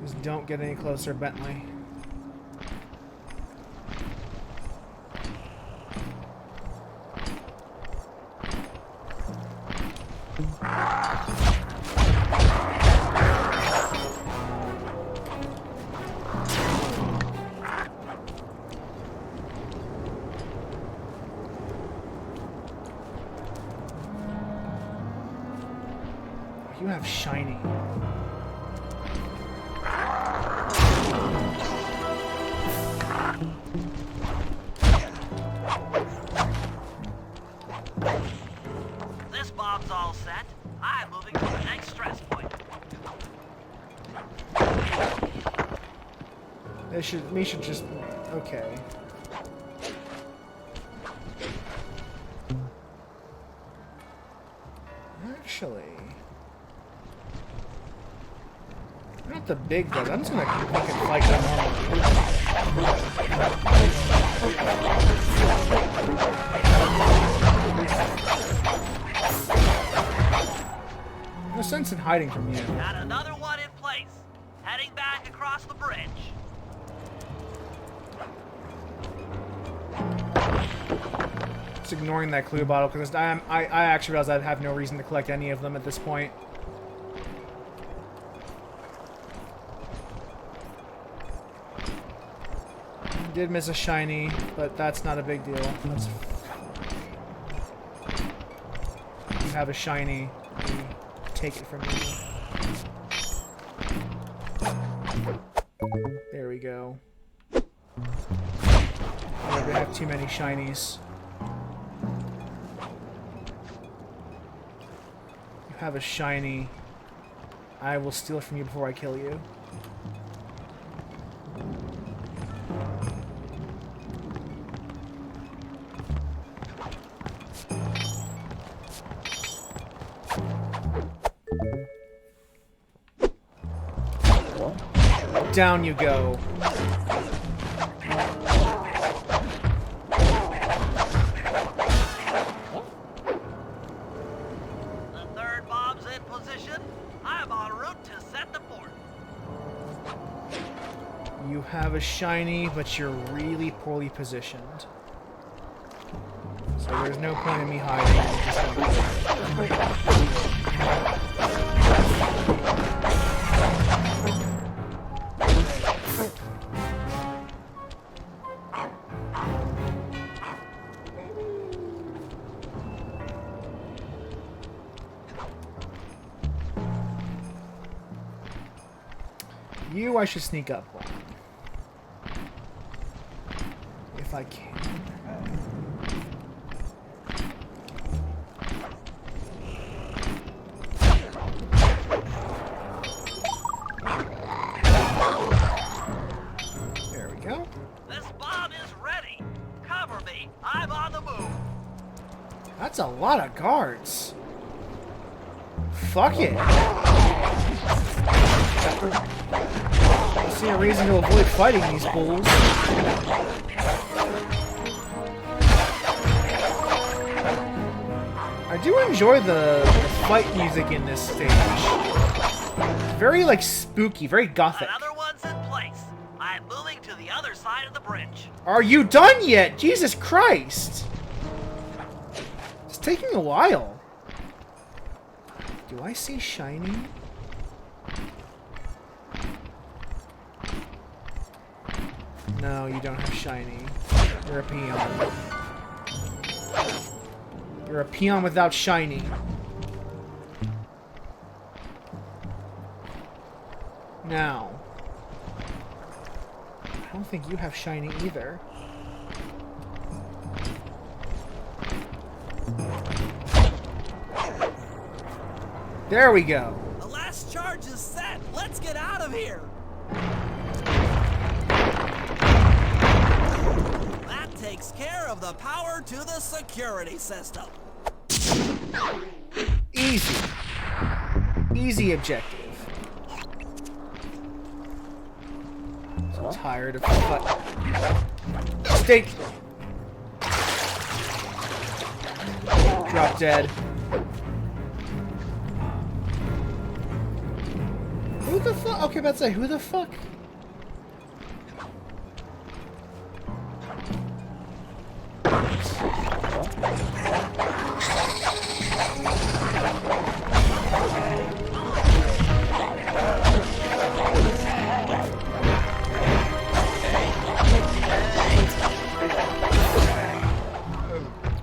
Just don't get any closer, Bentley. You have shiny. This bomb's all set. I'm moving to the next stress point. We should just... Okay. Actually... Not the big guys. I'm just gonna fucking fight them all. No sense in hiding from you. Got another one in place. Heading back across the bridge. Just ignoring that clue bottle because I actually realized I have no reason to collect any of them at this point. Did miss a shiny, but that's not a big deal. You have a shiny. Take it from you. There we go. I'm gonna have too many shinies. You have a shiny. I will steal it from you before I kill you. Down you go. The third bomb's in position. I'm en route to set the fort. You have a shiny, but you're really poorly positioned. So there's no point in me hiding. You I should sneak up on. If I can. There we go. This bomb is ready. Cover me. I'm on the move. That's a lot of guards. Fuck it. I see a reason to avoid fighting these bulls. I do enjoy the fight music in this stage. Very, like, spooky, very gothic. Another one's in place. I'm moving to the other side of the bridge. Are you done yet? Jesus Christ! It's taking a while. Do I see shiny? No, you don't have shiny. You're a peon. You're a peon without shiny. Now. I don't think you have shiny either. There we go. The last charge is set. Let's get out of here. That takes care of the power to the security system. Easy. Easy objective. So tired of Steak. Drop dead. Who the fuck? Okay, about to say, who the fuck?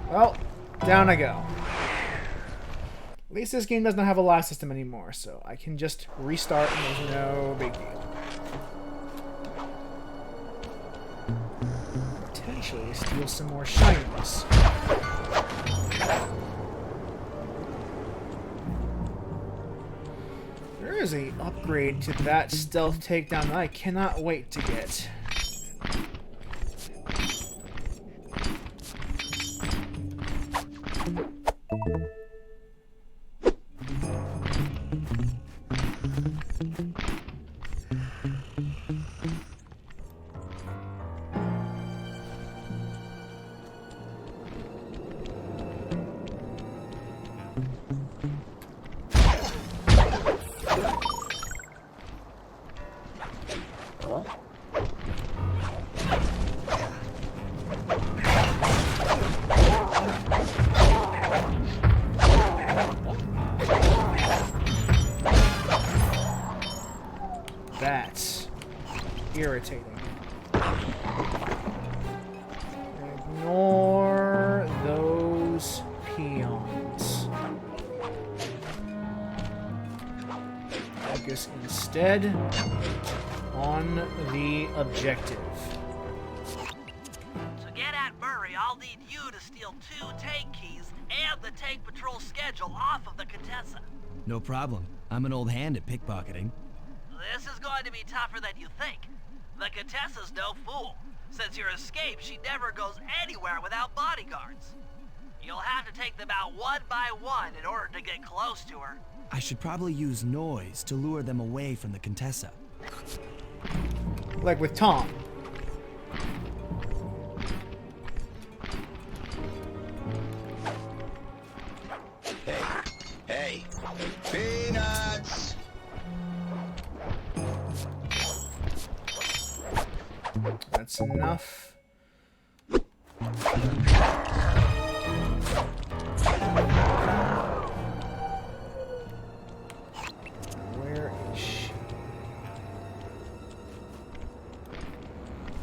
Well, down I go. At least this game does not have a live system anymore, so I can just restart and there's no big deal. Potentially steal some more shinies. There is a upgrade to that stealth takedown that I cannot wait to get. That's irritating. Ignore those peons. Focus instead on the objective. To get at Murray, I'll need you to steal 2 tank keys and the tank patrol schedule off of the Contessa. No problem. I'm an old hand at pickpocketing. This is going to be tougher than you think. The Contessa's no fool. Since your escape, she never goes anywhere without bodyguards. You'll have to take them out one by one in order to get close to her. I should probably use noise to lure them away from the Contessa. Like with Tom. Hey, peanuts! That's enough. Where is she?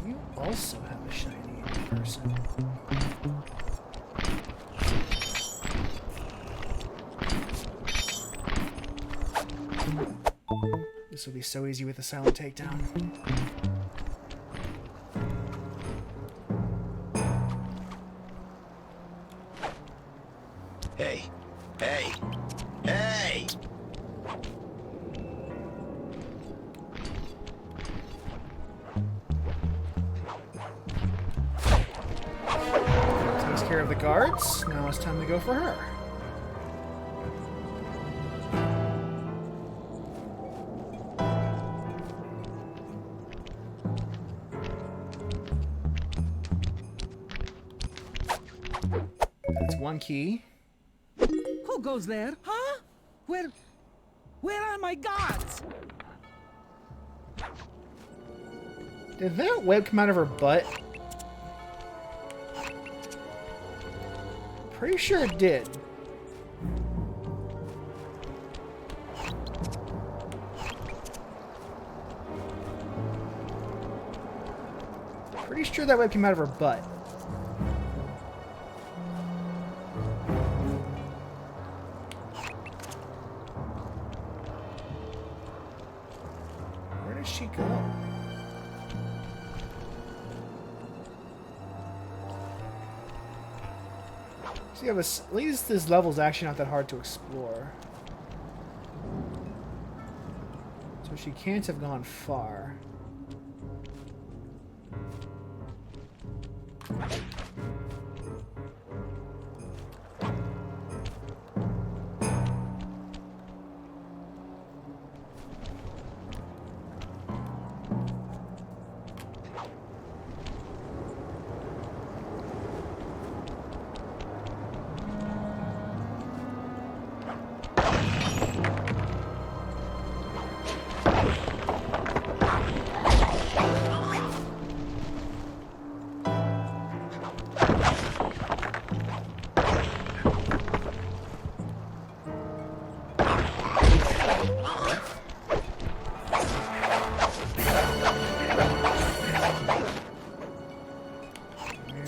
You also have a shiny in person. This This will be so easy with a silent takedown. Hey. Hey. Hey! Takes care of the guards. Now it's time to go for her. That's one key. Who goes there? Huh? Where are my guards? Did that web come out of her butt? Pretty sure it did. Pretty sure that web came out of her butt. Where did she go? See, at least this level's actually not that hard to explore. So she can't have gone far.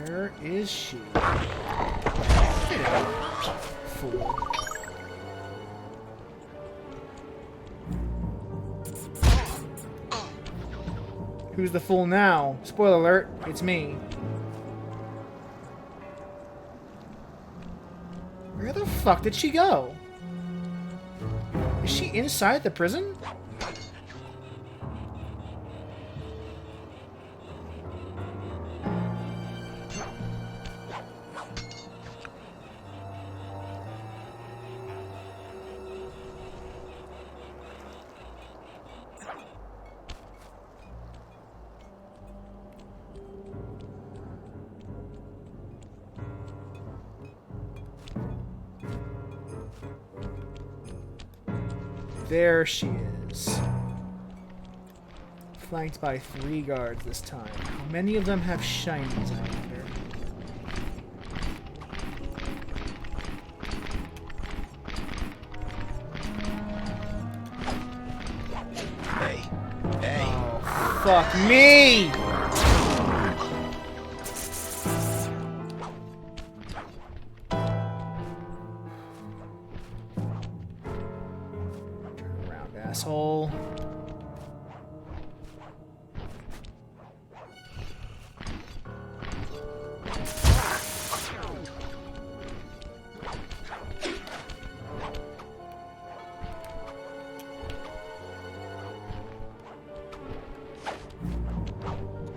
Where is she? Get out, fool. Who's the fool now? Spoiler alert, it's me. Where the fuck did she go? Is she inside the prison? There she is. Flanked by 3 guards this time. How many of them have shinies, I wonder? Hey. Hey. Oh, fuck me! Turn around, asshole.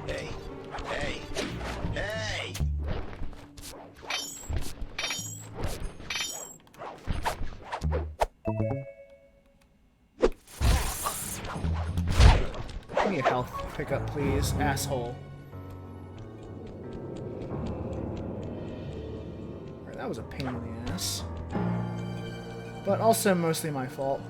Hey. Hey. Hey! Give me a health pickup, please, asshole. Alright, that was a pain in the ass. But also mostly my fault.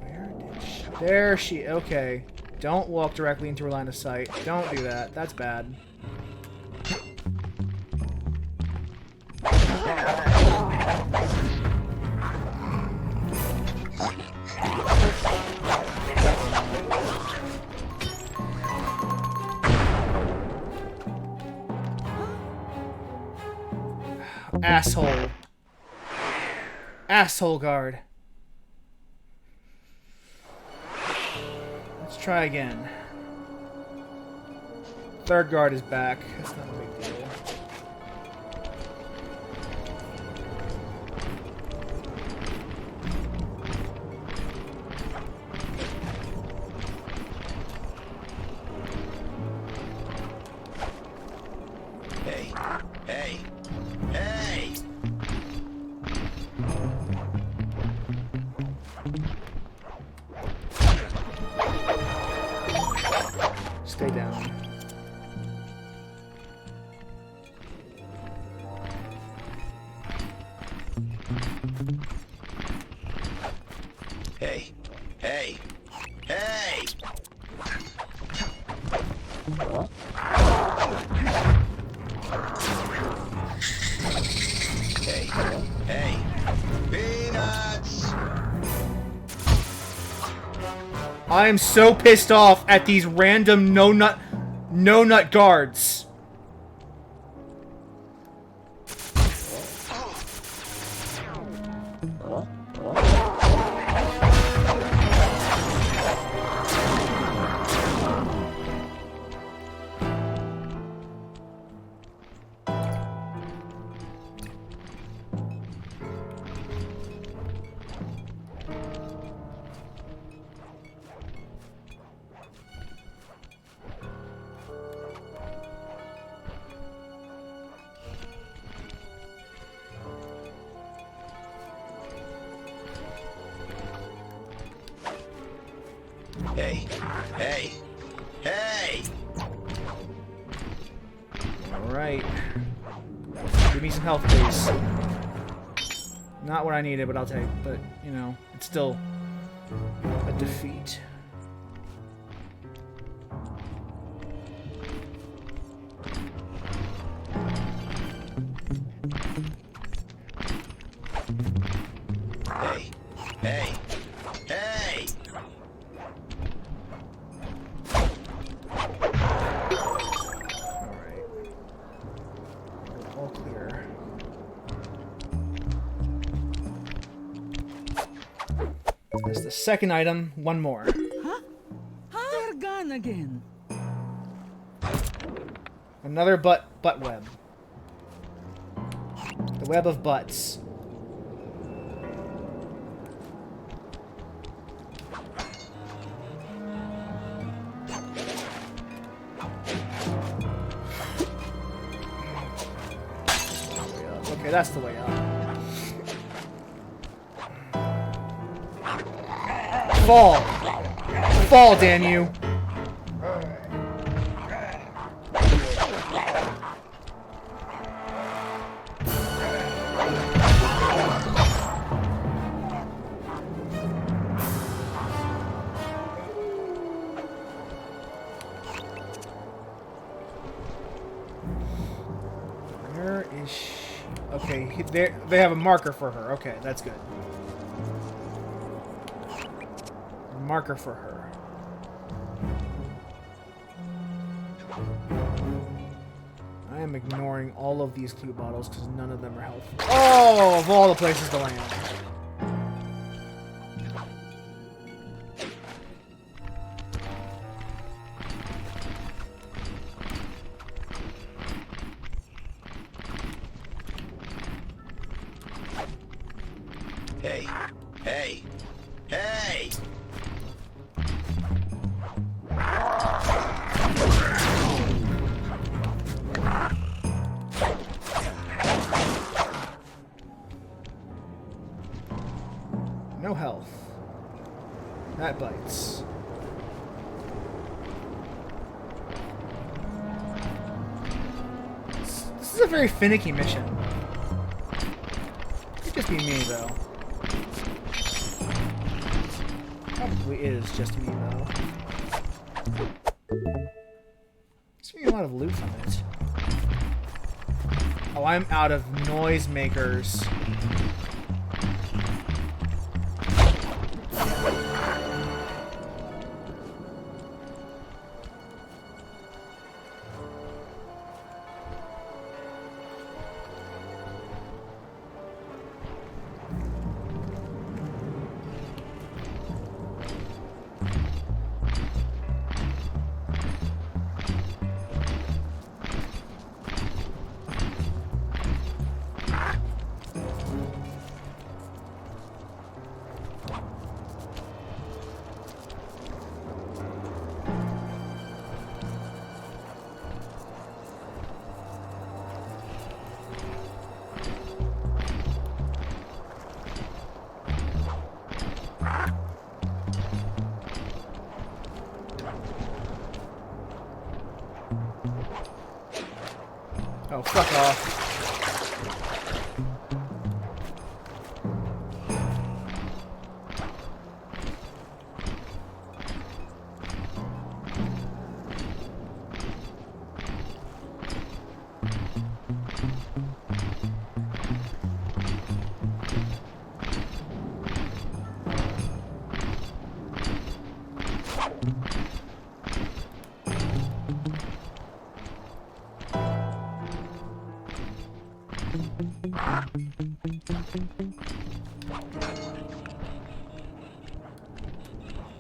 Where did she... There she... Okay. Don't walk directly into her line of sight. Don't do that. That's bad. asshole. Asshole guard. Let's try again. Third guard is back. That's not a big deal. Hey, hey, hey! Stay down. Hey, hey, hey! Hey, hey, peanuts! I am so pissed off at these random no-nut guards. Hey, hey, hey! Alright. Give me some health, please. Not what I needed, but I'll take. But, you know, it's still a defeat. Hey, hey, hey! Alright. All clear. That's the second item. One more. They're gone again. Another butt web. The web of butts. Okay, that's the way up. Fall! Fall, damn you! Where is she? Okay, they have a marker for her. Okay, that's good. A marker for her. I am ignoring all of these clue bottles because none of them are helpful. Oh, of all the places to land. Hey, hey, hey! No health. That bites. This is a very finicky mission. Could just be me, though. Probably is just me, though. There's getting a lot of loot from it. Oh, I'm out of noisemakers. Oh, fuck off.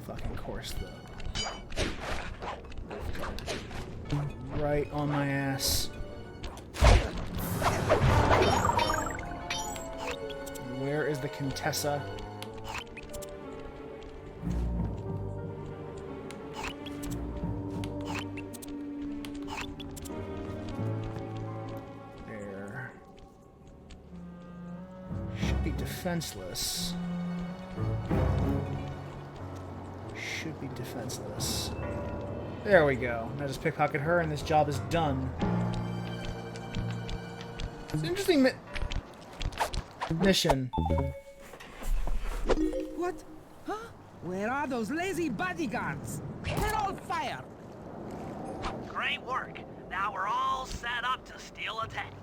Fucking course, though. Right on my ass. Where is the Contessa? There. Should be defenseless. Should be defenseless. There we go. Now just pickpocket her and this job is done. It's an interesting mission. What? Huh? Where are those lazy bodyguards? They're all fired! Great work. Now we're all set up to steal a tank.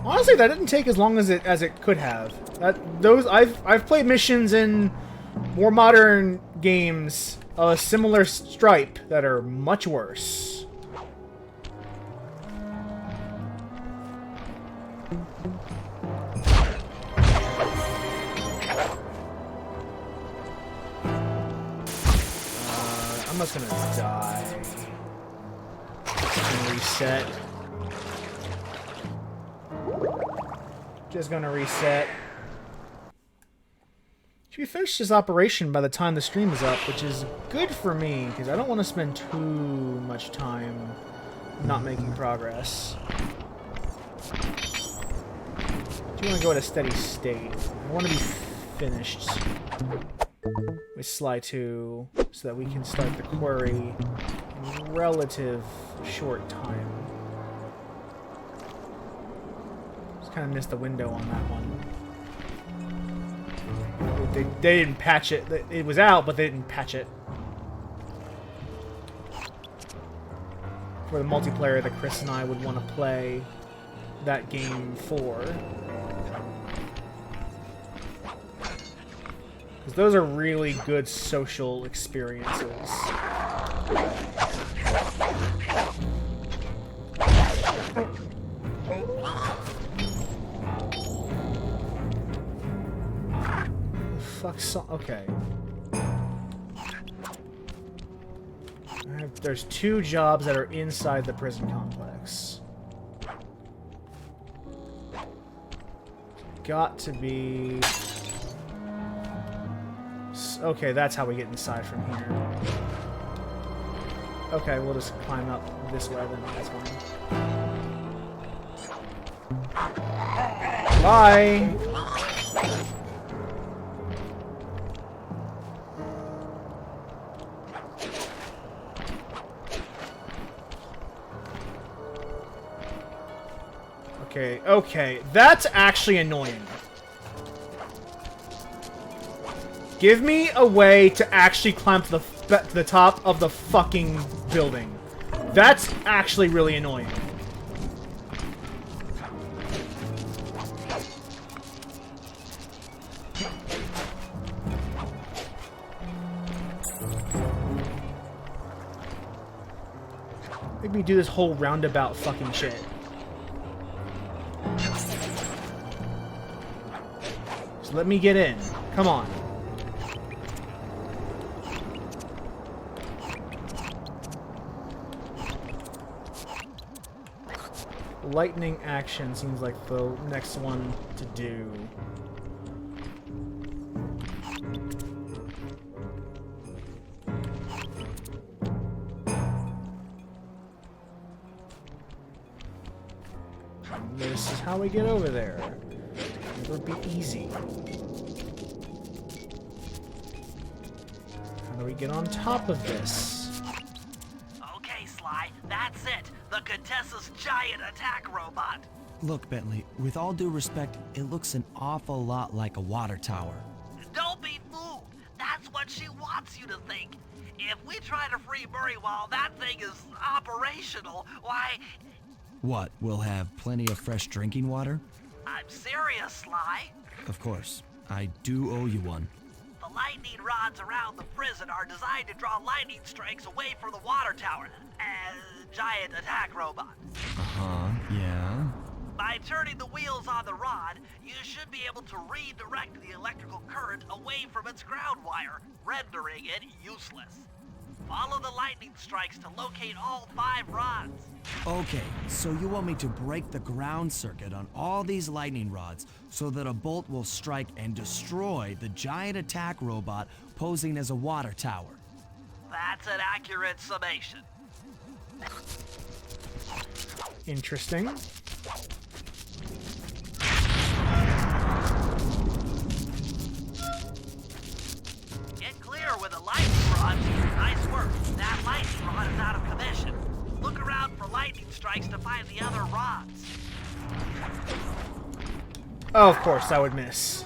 Honestly, that didn't take as long as it could have. I've played missions in more modern games of a similar stripe that are much worse. I'm just gonna die. And reset. Just gonna reset. Should we finish this operation by the time the stream is up, which is good for me, because I don't want to spend too much time not making progress. Do you want to go at a steady state? I want to be finished with Sly 2 so that we can start the query in relative short time. Kind of missed the window on that one. They didn't patch it. It was out, but they didn't patch it. For the multiplayer that Chris and I would want to play that game for. Because those are really good social experiences. Okay. There's 2 jobs that are inside the prison complex. Got to be... Okay, that's how we get inside from here. Okay, we'll just climb up this way then. That's fine. Bye! Okay, that's actually annoying. Give me a way to actually climb to the top of the fucking building. That's actually really annoying. Make me do this whole roundabout fucking shit. Let me get in. Come on. Lightning action seems like the next one to do. This is how we get over there. would be easy. How do we get on top of this? Okay, Sly, that's it. The Contessa's giant attack robot. Look, Bentley, with all due respect, it looks an awful lot like a water tower. Don't be fooled. That's what she wants you to think. If we try to free Murray while that thing is operational, why... What, we'll have plenty of fresh drinking water? I'm serious, Sly. Of course. I do owe you one. The lightning rods around the prison are designed to draw lightning strikes away from the water tower. Giant attack robot. Uh-huh, yeah. By turning the wheels on the rod, you should be able to redirect the electrical current away from its ground wire, rendering it useless. Follow the lightning strikes to locate all 5 rods. Okay, so you want me to break the ground circuit on all these lightning rods so that a bolt will strike and destroy the giant attack robot posing as a water tower. That's an accurate summation. Interesting. Get clear with the lightning rods. Nice work. That lightning rod is out of commission. Look around for lightning strikes to find the other rods. Oh, of course, I would miss.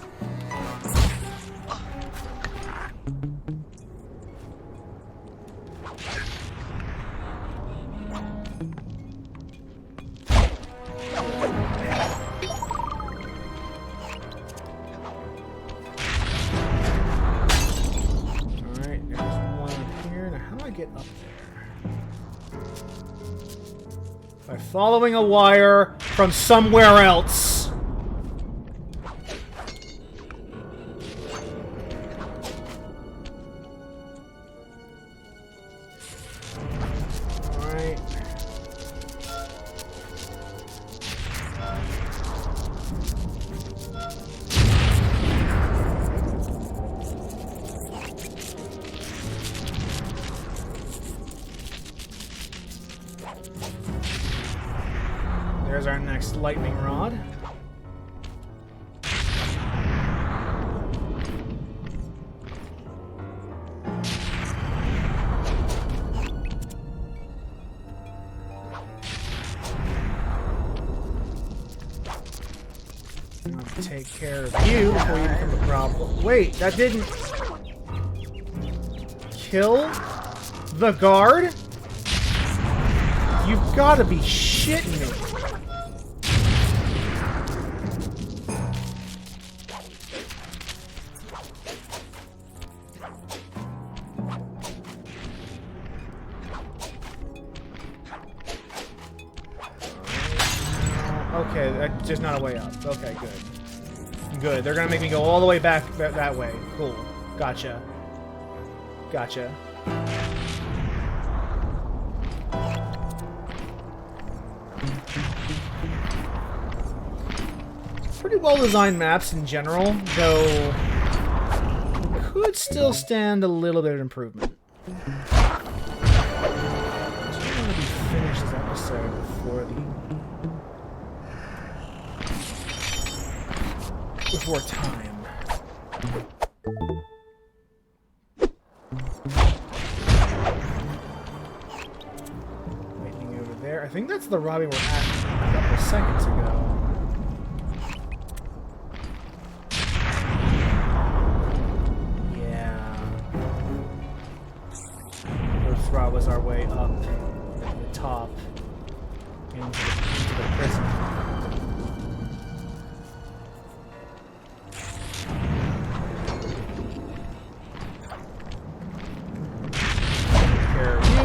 Alright, there's one up here. Now, how do I get up there? By following a wire from somewhere else. Alright. There's our next lightning rod. I'm gonna take care of you before you become a problem. Wait, that didn't kill the guard? You've gotta be shitting me. Okay, that's just not a way up. Okay, good. Good. They're gonna make me go all the way back that way. Cool. Gotcha. Gotcha. Pretty well designed maps in general, though could still stand a little bit of improvement. I just want to finish this episode before time. Lightning over there. I think that's the Robbie we're at a couple seconds ago. Rob was our way up at the top into the prison. Take care of you.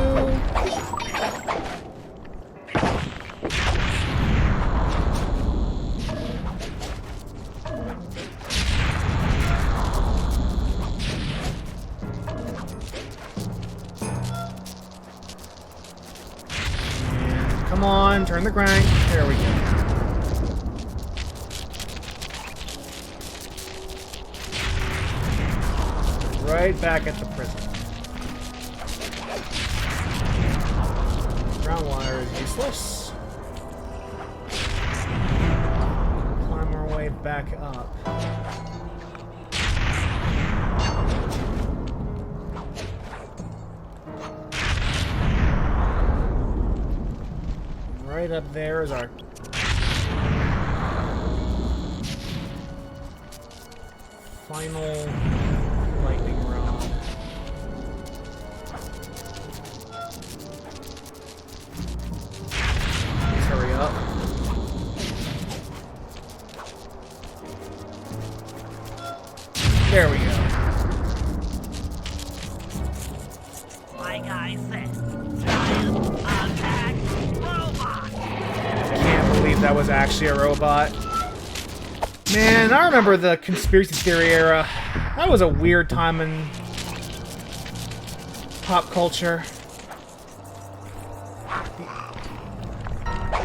Come on, turn the crank. There we go. Right back at the prison. Ground wire is useless. Climb our way back up. Right up there is our final lightning rod. Please hurry up. There we go. Like I said, giant attack robot. Can't believe that was actually a robot. Man, I remember the conspiracy theory era. That was a weird time in pop culture.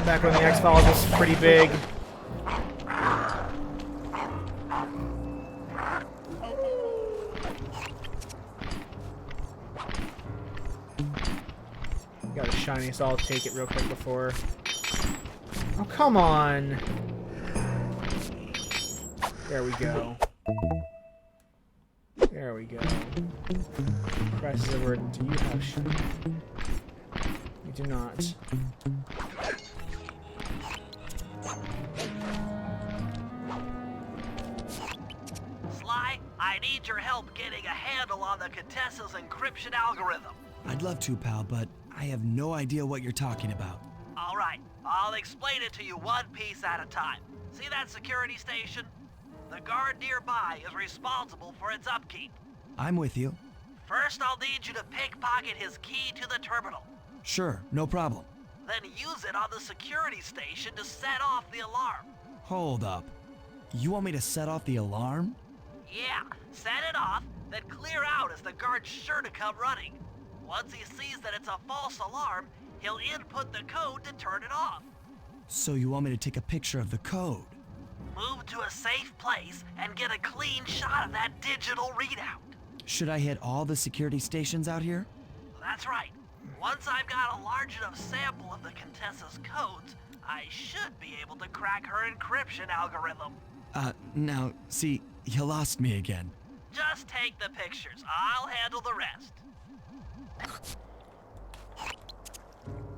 Back when the X-Files was pretty big. Got a shiny, so I'll take it real quick before... Oh, come on! There we go. There we go. Prices over. Do you have shiny? You do not. Sly, I need your help getting a handle on the Contessa's encryption algorithm. I'd love to, pal, but I have no idea what you're talking about. All right, I'll explain it to you one piece at a time. See that security station? The guard nearby is responsible for its upkeep. I'm with you. First, I'll need you to pickpocket his key to the terminal. Sure, no problem. Then use it on the security station to set off the alarm. Hold up. You want me to set off the alarm? Yeah, set it off, then clear out as the guard's sure to come running. Once he sees that it's a false alarm, he'll input the code to turn it off. So you want me to take a picture of the code? Move to a safe place and get a clean shot of that digital readout. Should I hit all the security stations out here? That's right. Once I've got a large enough sample of the Contessa's codes, I should be able to crack her encryption algorithm. Now, see, you lost me again. Just take the pictures. I'll handle the rest.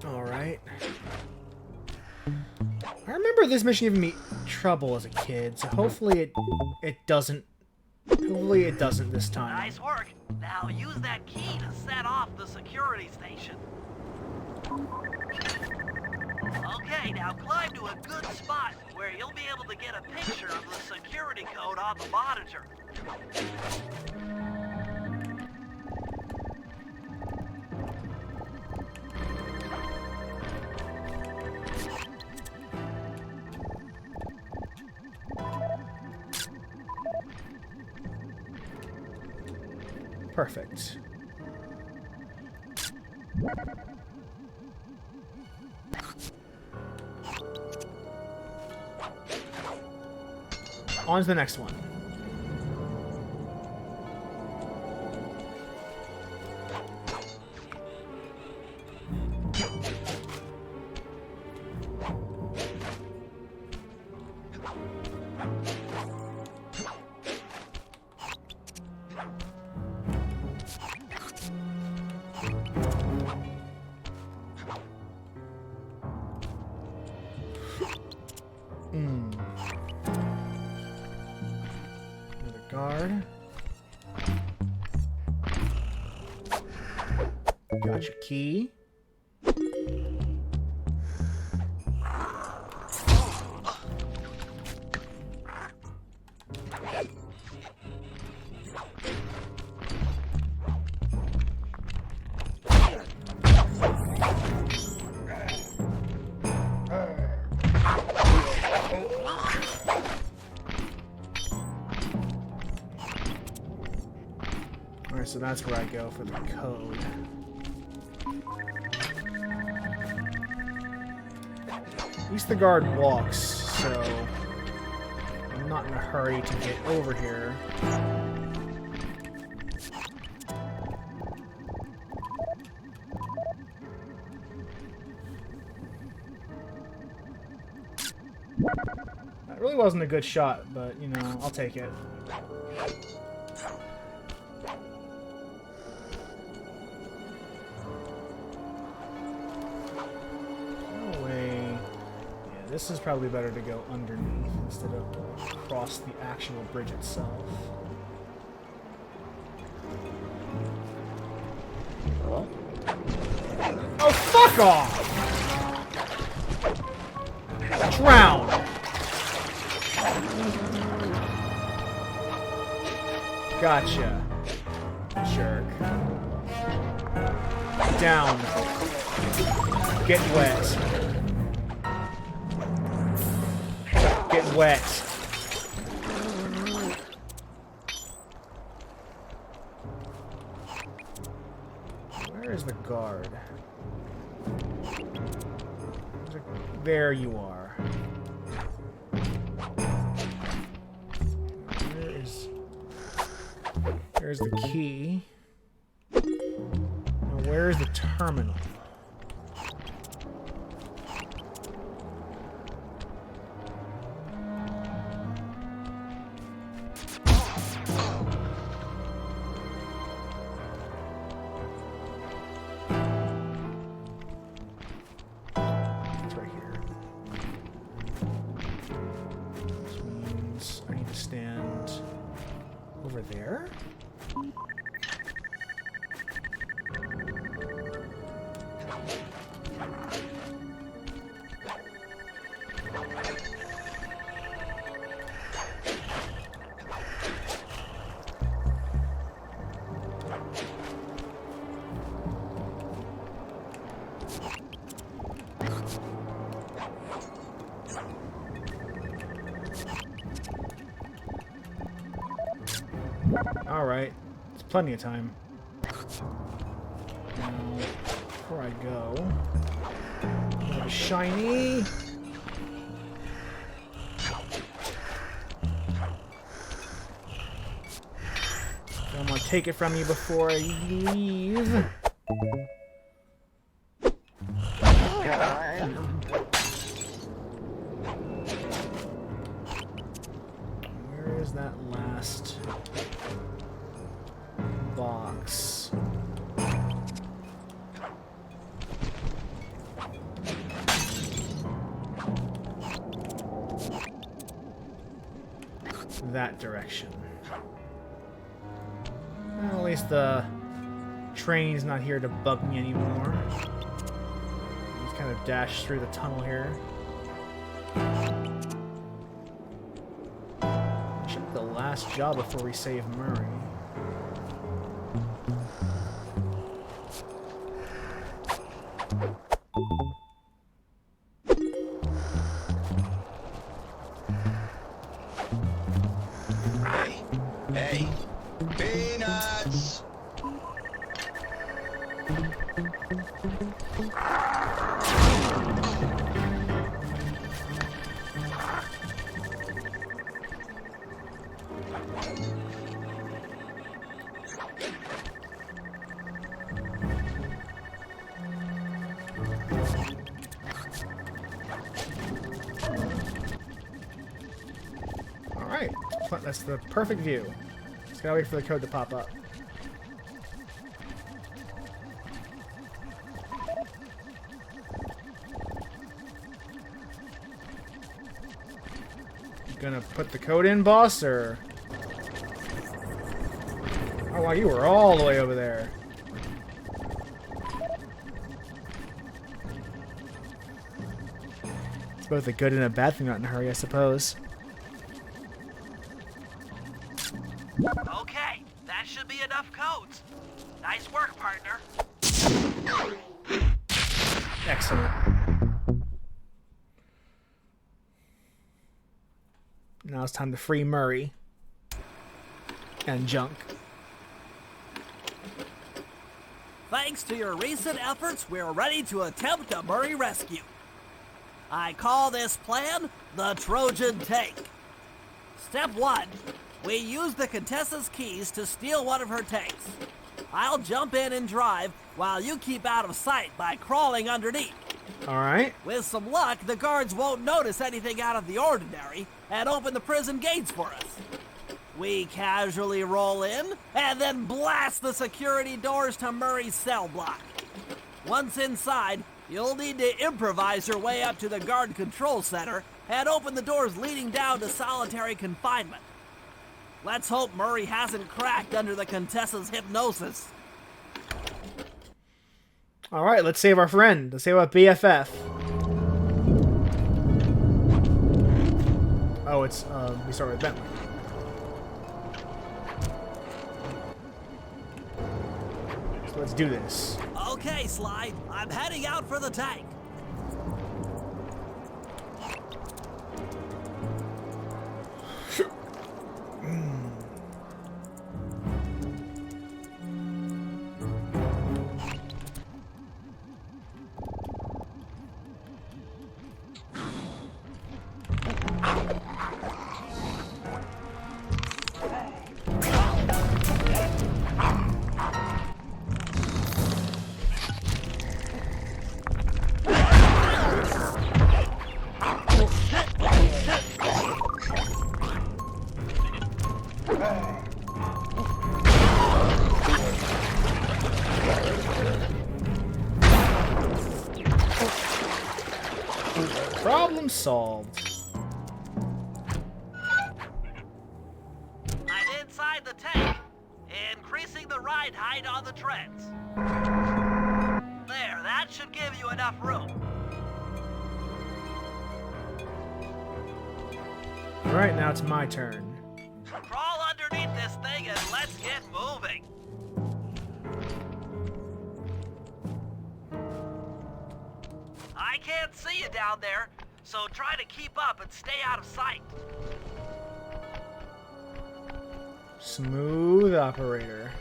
Alright. I remember this mission giving me trouble as a kid, so hopefully it doesn't. Hopefully it doesn't this time. Nice work. Now use that key to set off the security station. Okay, now climb to a good spot where you'll be able to get a picture of the security code on the monitor. Perfect. On to the next one. Another guard. Got your key. Alright, so that's where I go for the code. At least the guard walks, so I'm not in a hurry to get over here. That really wasn't a good shot, but, you know, I'll take it. No way. Yeah, this is probably better to go underneath instead of across the actual bridge itself. Oh, fuck off! Drown! Gotcha. Jerk. Down. Get wet. Get wet. Where is the guard? There you are. There's the key. Now where's the terminal? It's right here. Which means I need to stand over there? Alright, it's plenty of time. Now, before I go, shiny. I'm gonna take it from you before I leave. Where is that last box? That direction. Well, at least the train's not here to bug me anymore. Just kind of dash through the tunnel here. Should be the last job before we save Murray. Hey, peanuts! Alright, that's the perfect view. Just gotta wait for the code to pop up. Gonna put the code in, boss, or... Oh, wow, you were all the way over there. It's both a good and a bad thing not in a hurry, I suppose. Okay, that should be enough codes. Nice work, partner. Excellent. Now it's time to free Murray. And junk. Thanks to your recent efforts, we're ready to attempt a Murray rescue. I call this plan the Trojan Take. Step 1. We use the Contessa's keys to steal one of her tanks. I'll jump in and drive while you keep out of sight by crawling underneath. Alright. With some luck, the guards won't notice anything out of the ordinary and open the prison gates for us. We casually roll in and then blast the security doors to Murray's cell block. Once inside, you'll need to improvise your way up to the guard control center and open the doors leading down to solitary confinement. Let's hope Murray hasn't cracked under the Contessa's hypnosis. Alright, let's save our friend. Let's save our BFF. Oh, it's, we start with Bentley. So let's do this. Okay, Sly, I'm heading out for the tank. Problem solved. I'm inside the tank, increasing the ride height on the treads. There, that should give you enough room. Alright, now it's my turn. Crawl underneath this thing and let's get moving. I can't see you down there, so try to keep up and stay out of sight. Smooth operator.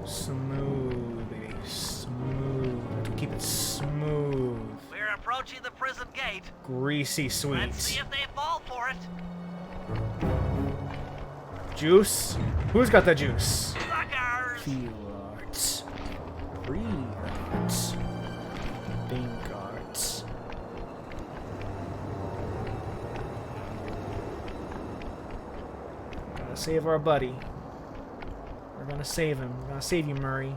Smooth, baby. Smooth. Keep it smooth. We're approaching the prison gate. Greasy sweet. Let's see if they fall for it. Juice? Who's got the juice? Suckers! Feel art. Read art. Think art. Gotta save our buddy. We're gonna save him. We're gonna save you, Murray.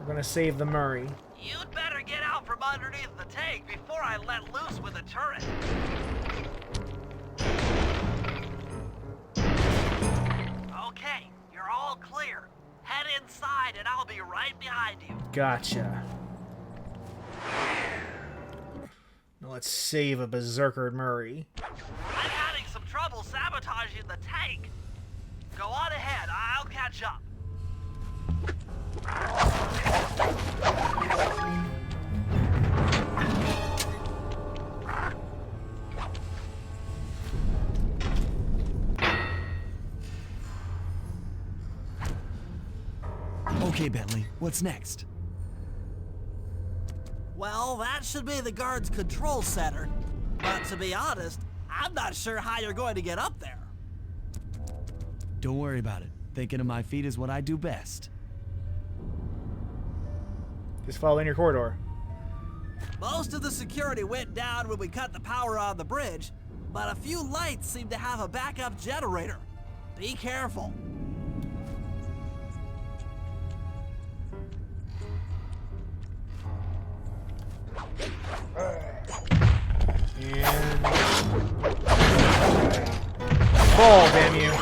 We're gonna save the Murray. You'd better get out from underneath the tank before I let loose with the turret. Okay, you're all clear. Head inside and I'll be right behind you. Gotcha. Now let's save a berserker Murray. I'm having some trouble sabotaging the tank. Go on ahead, I'll catch up. Okay, Bentley, what's next? Well, that should be the guard's control center. But to be honest, I'm not sure how you're going to get up there. Don't worry about it. Thinking of my feet is what I do best. Just follow in your corridor. Most of the security went down when we cut the power on the bridge, but a few lights seem to have a backup generator. Be careful. And fall, damn you.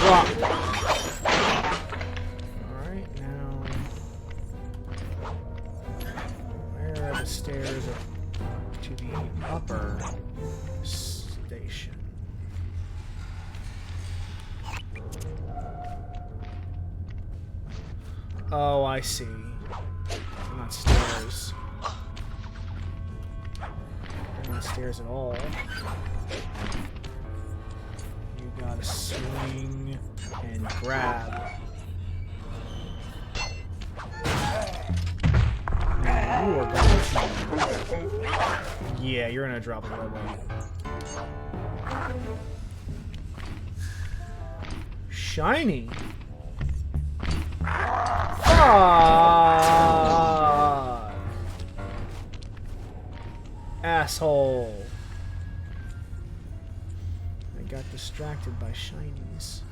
Drop. Alright, now where are the stairs up to the upper station? Oh, I see. Not stairs. downstairs at all. You gotta swing and grab. And you are going to... Yeah, you're gonna drop it right away. Shiny! Fuck! Asshole! I got distracted by shinies.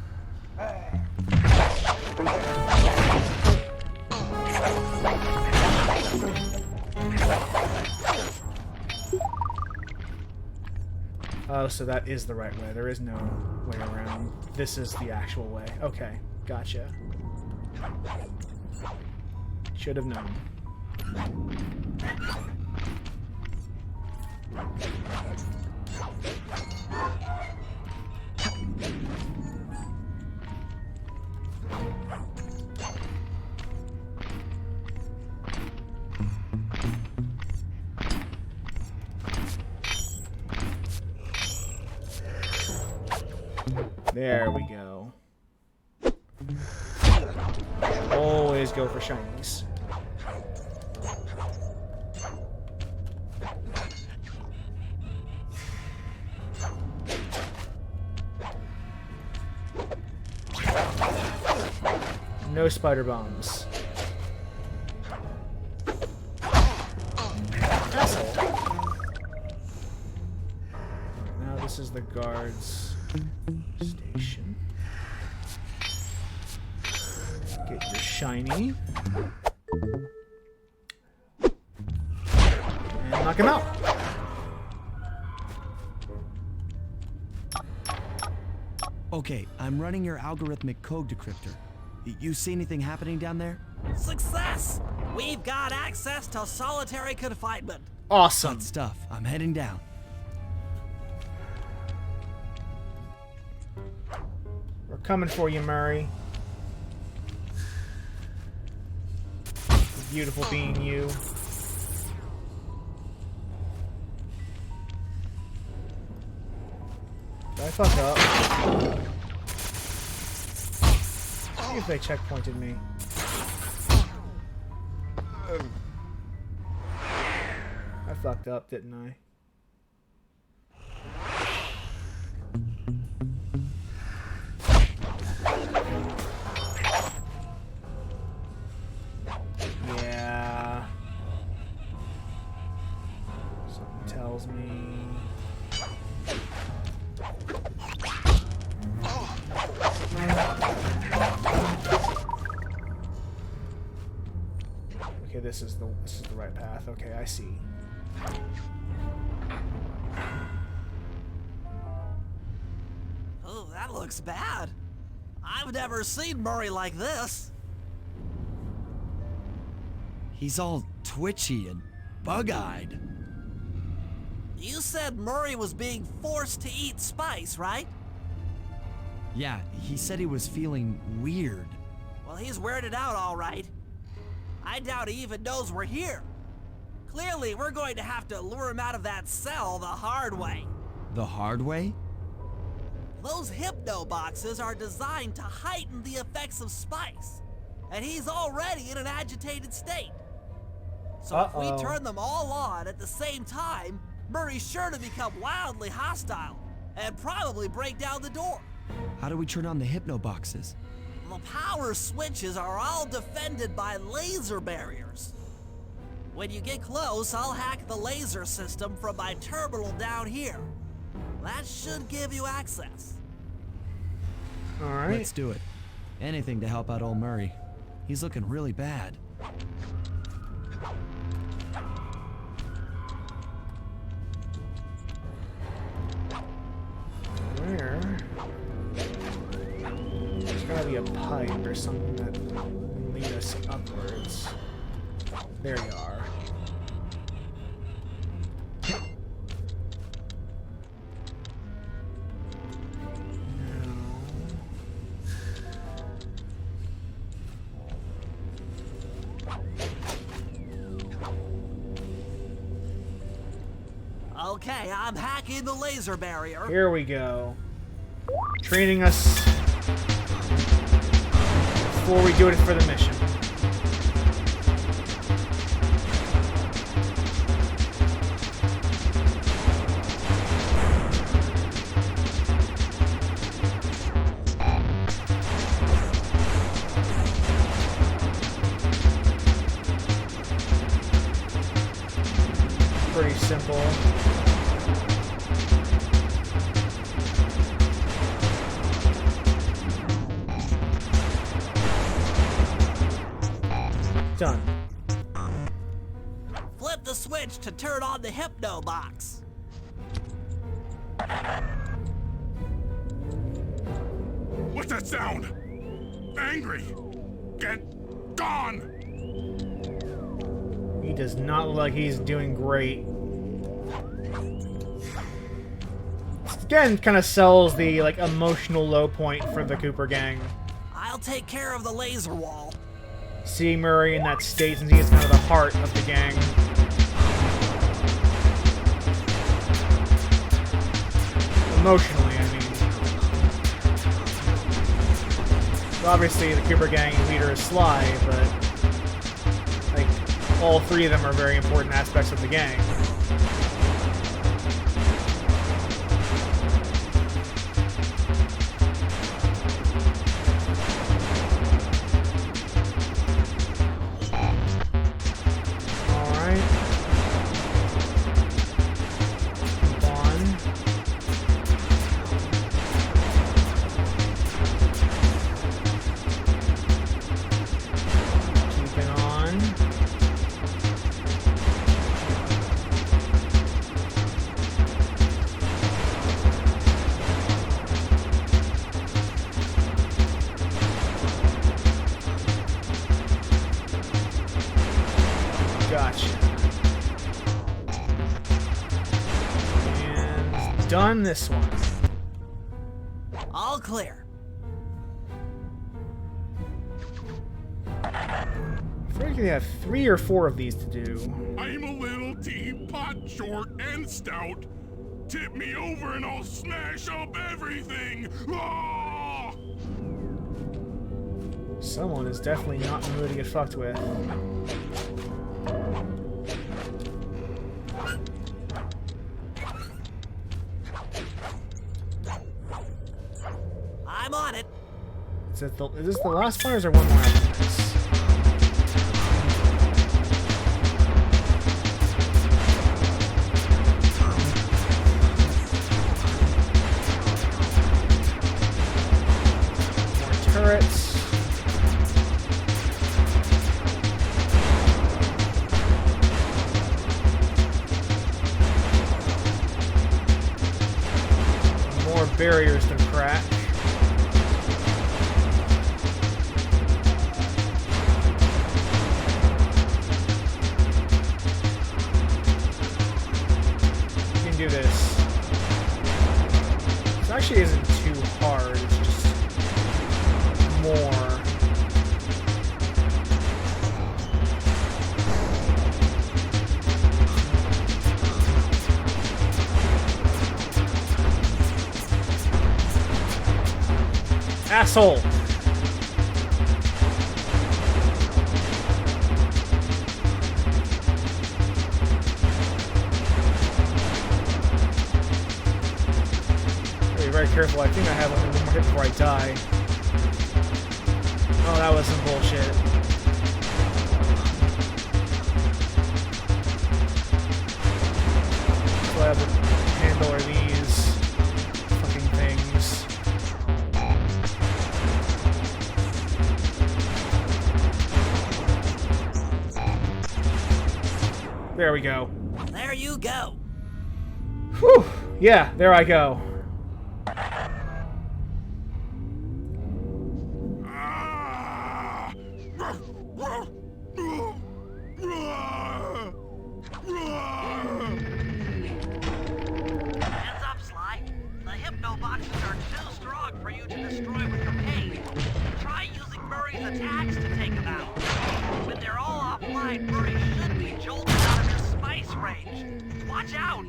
Oh, so that is the right way. There is no way around. This is the actual way. Okay, gotcha. Should have known. There we go. Always go for shinies. No spider bombs. Asshole. Now this is the guards station. Get your shiny. And knock him out. Okay, I'm running your algorithmic code decryptor. You see anything happening down there? Success! We've got access to solitary confinement. Awesome. Good stuff. I'm heading down. We're coming for you, Murray. Beautiful being you. Did I fuck up? See if they checkpointed me. I fucked up, didn't I? Yeah. Something tells me. Okay, this is the right path. Okay, I see. Oh, that looks bad. I've never seen Murray like this. He's all twitchy and bug-eyed. You said Murray was being forced to eat spice, right? Yeah, he said he was feeling weird. Well, he's weirded out all right. I doubt he even knows we're here. Clearly, we're going to have to lure him out of that cell the hard way. The hard way? Those hypno boxes are designed to heighten the effects of spice, and he's already in an agitated state. So if we turn them all on at the same time, Murray's sure to become wildly hostile and probably break down the door. How do we turn on the hypno boxes? The power switches are all defended by laser barriers. When you get close, I'll hack the laser system from my terminal down here. That should give you access. Alright. Let's do it. Anything to help out old Murray. He's looking really bad. Where? There's gotta be a pipe or something that can lead us upwards. There you are. Okay, I'm hacking the laser barrier. Here we go. Training us before we do it for the mission. Pretty simple. Done. Flip the switch to turn on the hypno box. What's that sound? Angry! Get gone! He does not look like he's doing great. Again, kind of sells the like emotional low point for the Cooper gang. I'll take care of the laser wall. Seeing Murray in that state, since he is kind of the heart of the gang. Emotionally, I mean. Obviously, the Cooper gang leader is Sly, but like all three of them are very important aspects of the gang. Done this one. All clear. I feel like they have 3 or 4 of these to do. I'm a little teapot, short and stout. Tip me over and I'll smash up everything. Ah! Someone is definitely not in the mood to get fucked with. I'm on it. Is this the last one, or is there one more after this? More turrets. More barriers to crack. Do this. This actually isn't too hard, it's just more. Asshole! Very careful. I think I have only one more hit before I die. Oh, that was some bullshit. So I have to handle are these fucking things. There we go. There you go. Whew. Yeah, there I go. Heads up, Sly. The hypno boxes are too strong for you to destroy with your pain. Try using Murray's attacks to take them out. When they're all offline, Murray should be jolted out of his spice range. Watch out!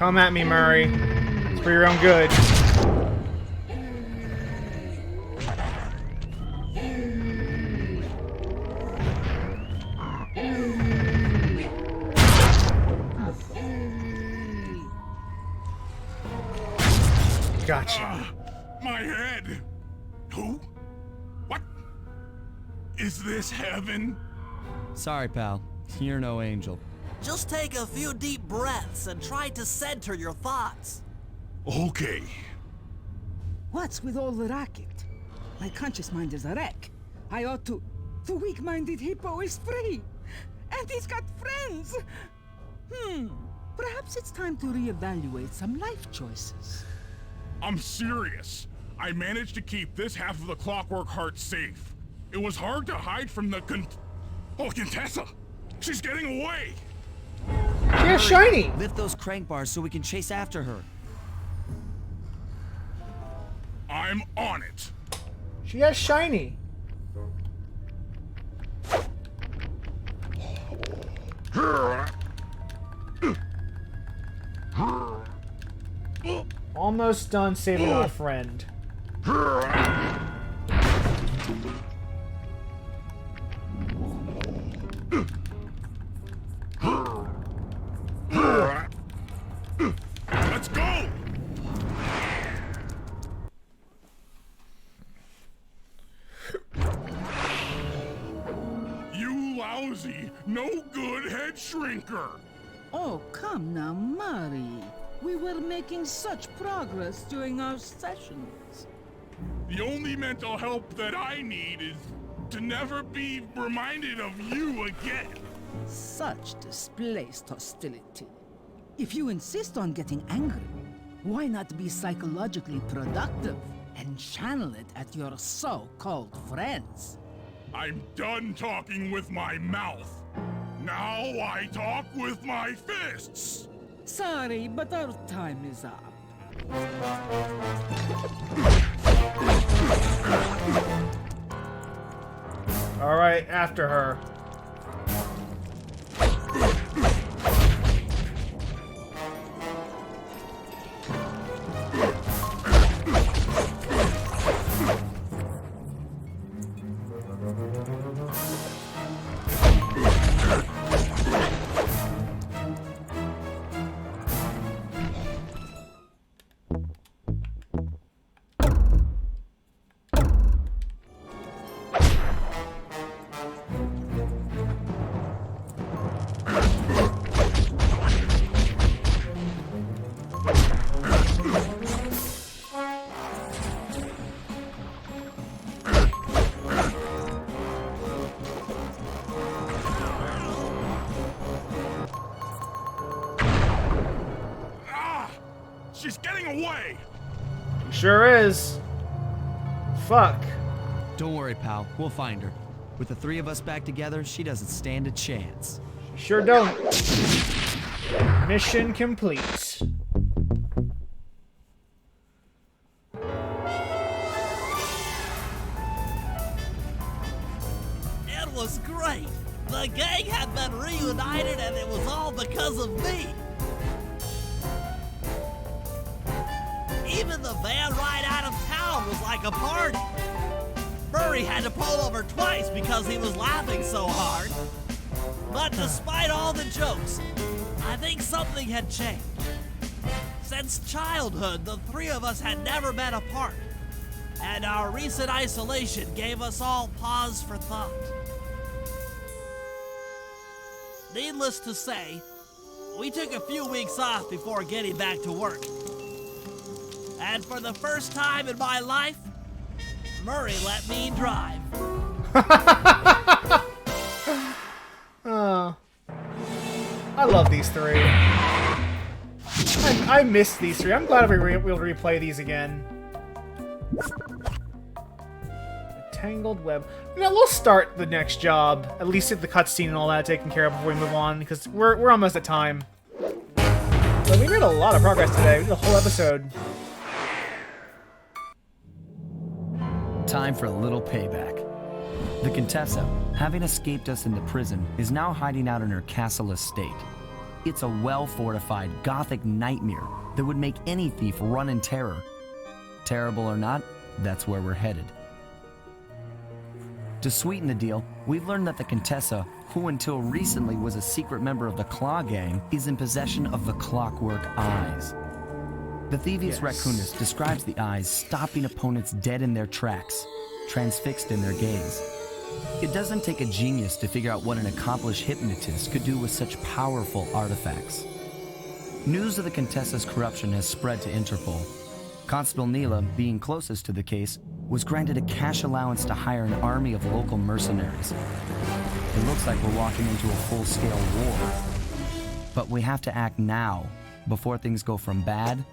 Come at me, Murray. It's for your own good. Gotcha. My head! Who? What? Is this heaven? Sorry, pal. You're no angel. Just take a few deep breaths and try to center your thoughts. Okay. What's with all the racket? My conscious mind is a wreck. I ought to... The weak-minded hippo is free! And he's got friends! Perhaps it's time to reevaluate some life choices. I'm serious. I managed to keep this half of the Clockwerk heart safe. It was hard to hide from the Contessa! She's getting away! Yeah, shiny! Lift those crank bars so we can chase after her. I'm on it. She has shiny. Almost done saving our friend. Let's go! You lousy, no good head shrinker! Oh, come now, Murray. We were making such progress during our sessions. The only mental help that I need is to never be reminded of you again. Such displaced hostility. If you insist on getting angry, why not be psychologically productive and channel it at your so-called friends? I'm done talking with my mouth. Now I talk with my fists. Sorry, but our time is up. Alright, after her. She's getting away! Sure is. Fuck. Don't worry, pal. We'll find her. With the three of us back together, she doesn't stand a chance. Sure don't. Mission complete. It was great. The gang had been reunited and it was all because of me. Even the van ride out of town was like a party. Murray had to pull over twice because he was laughing so hard. But despite all the jokes, I think something had changed. Since childhood, the three of us had never been apart, and our recent isolation gave us all pause for thought. Needless to say, we took a few weeks off before getting back to work. And for the first time in my life, Murray let me drive. Oh. I love these three. I miss these three. I'm glad we'll replay these again. Tangled web. You know, we'll start the next job. At least get the cutscene and all that taken care of before we move on, because we're almost at time. But we made a lot of progress today. We did a whole episode. Time for a little payback. The Contessa, having escaped us in the prison, is now hiding out in her castle estate. It's a well-fortified Gothic nightmare that would make any thief run in terror. Terrible or not, that's where we're headed. To sweeten the deal, we've learned that the Contessa, who until recently was a secret member of the Claw Gang, is in possession of the Clockwerk Eyes. The Thieves Raccoonist describes the eyes stopping opponents dead in their tracks, transfixed in their gaze. It doesn't take a genius to figure out what an accomplished hypnotist could do with such powerful artifacts. News of the Contessa's corruption has spread to Interpol. Constable Neela, being closest to the case, was granted a cash allowance to hire an army of local mercenaries. It looks like we're walking into a full-scale war. But we have to act now, before things go from bad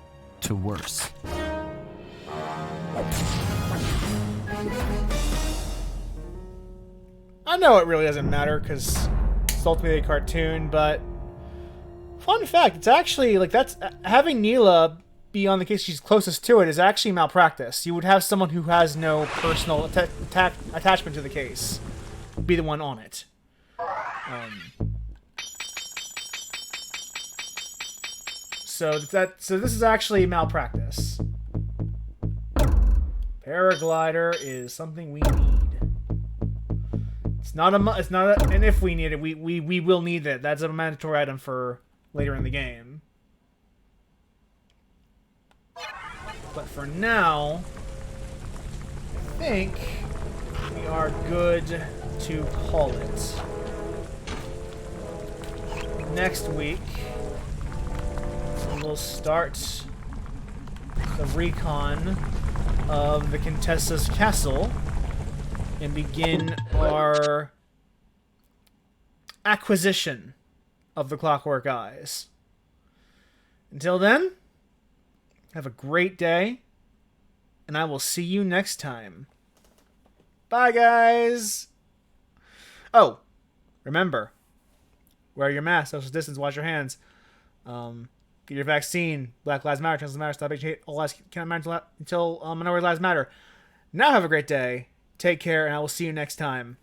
to worse. I know it really doesn't matter because it's ultimately a cartoon, but fun fact, it's actually like that's having Neela be on the case she's closest to it is actually malpractice. You would have someone who has no personal attachment to the case be the one on it. So this is actually malpractice. Paraglider is something we need. It's not and if we need it, we will need it. That's a mandatory item for later in the game. But for now, I think we are good to call it. Next week, we'll start the recon of the Contessa's castle and begin our acquisition of the Clockwerk Eyes. Until then, have a great day, and I will see you next time. Bye, guys! Oh, remember, wear your mask, social distance, wash your hands. Get your vaccine. Black Lives Matter. Trans Lives Matter. Stop hate. All lives can't matter until minority lives matter. Now have a great day. Take care, and I will see you next time.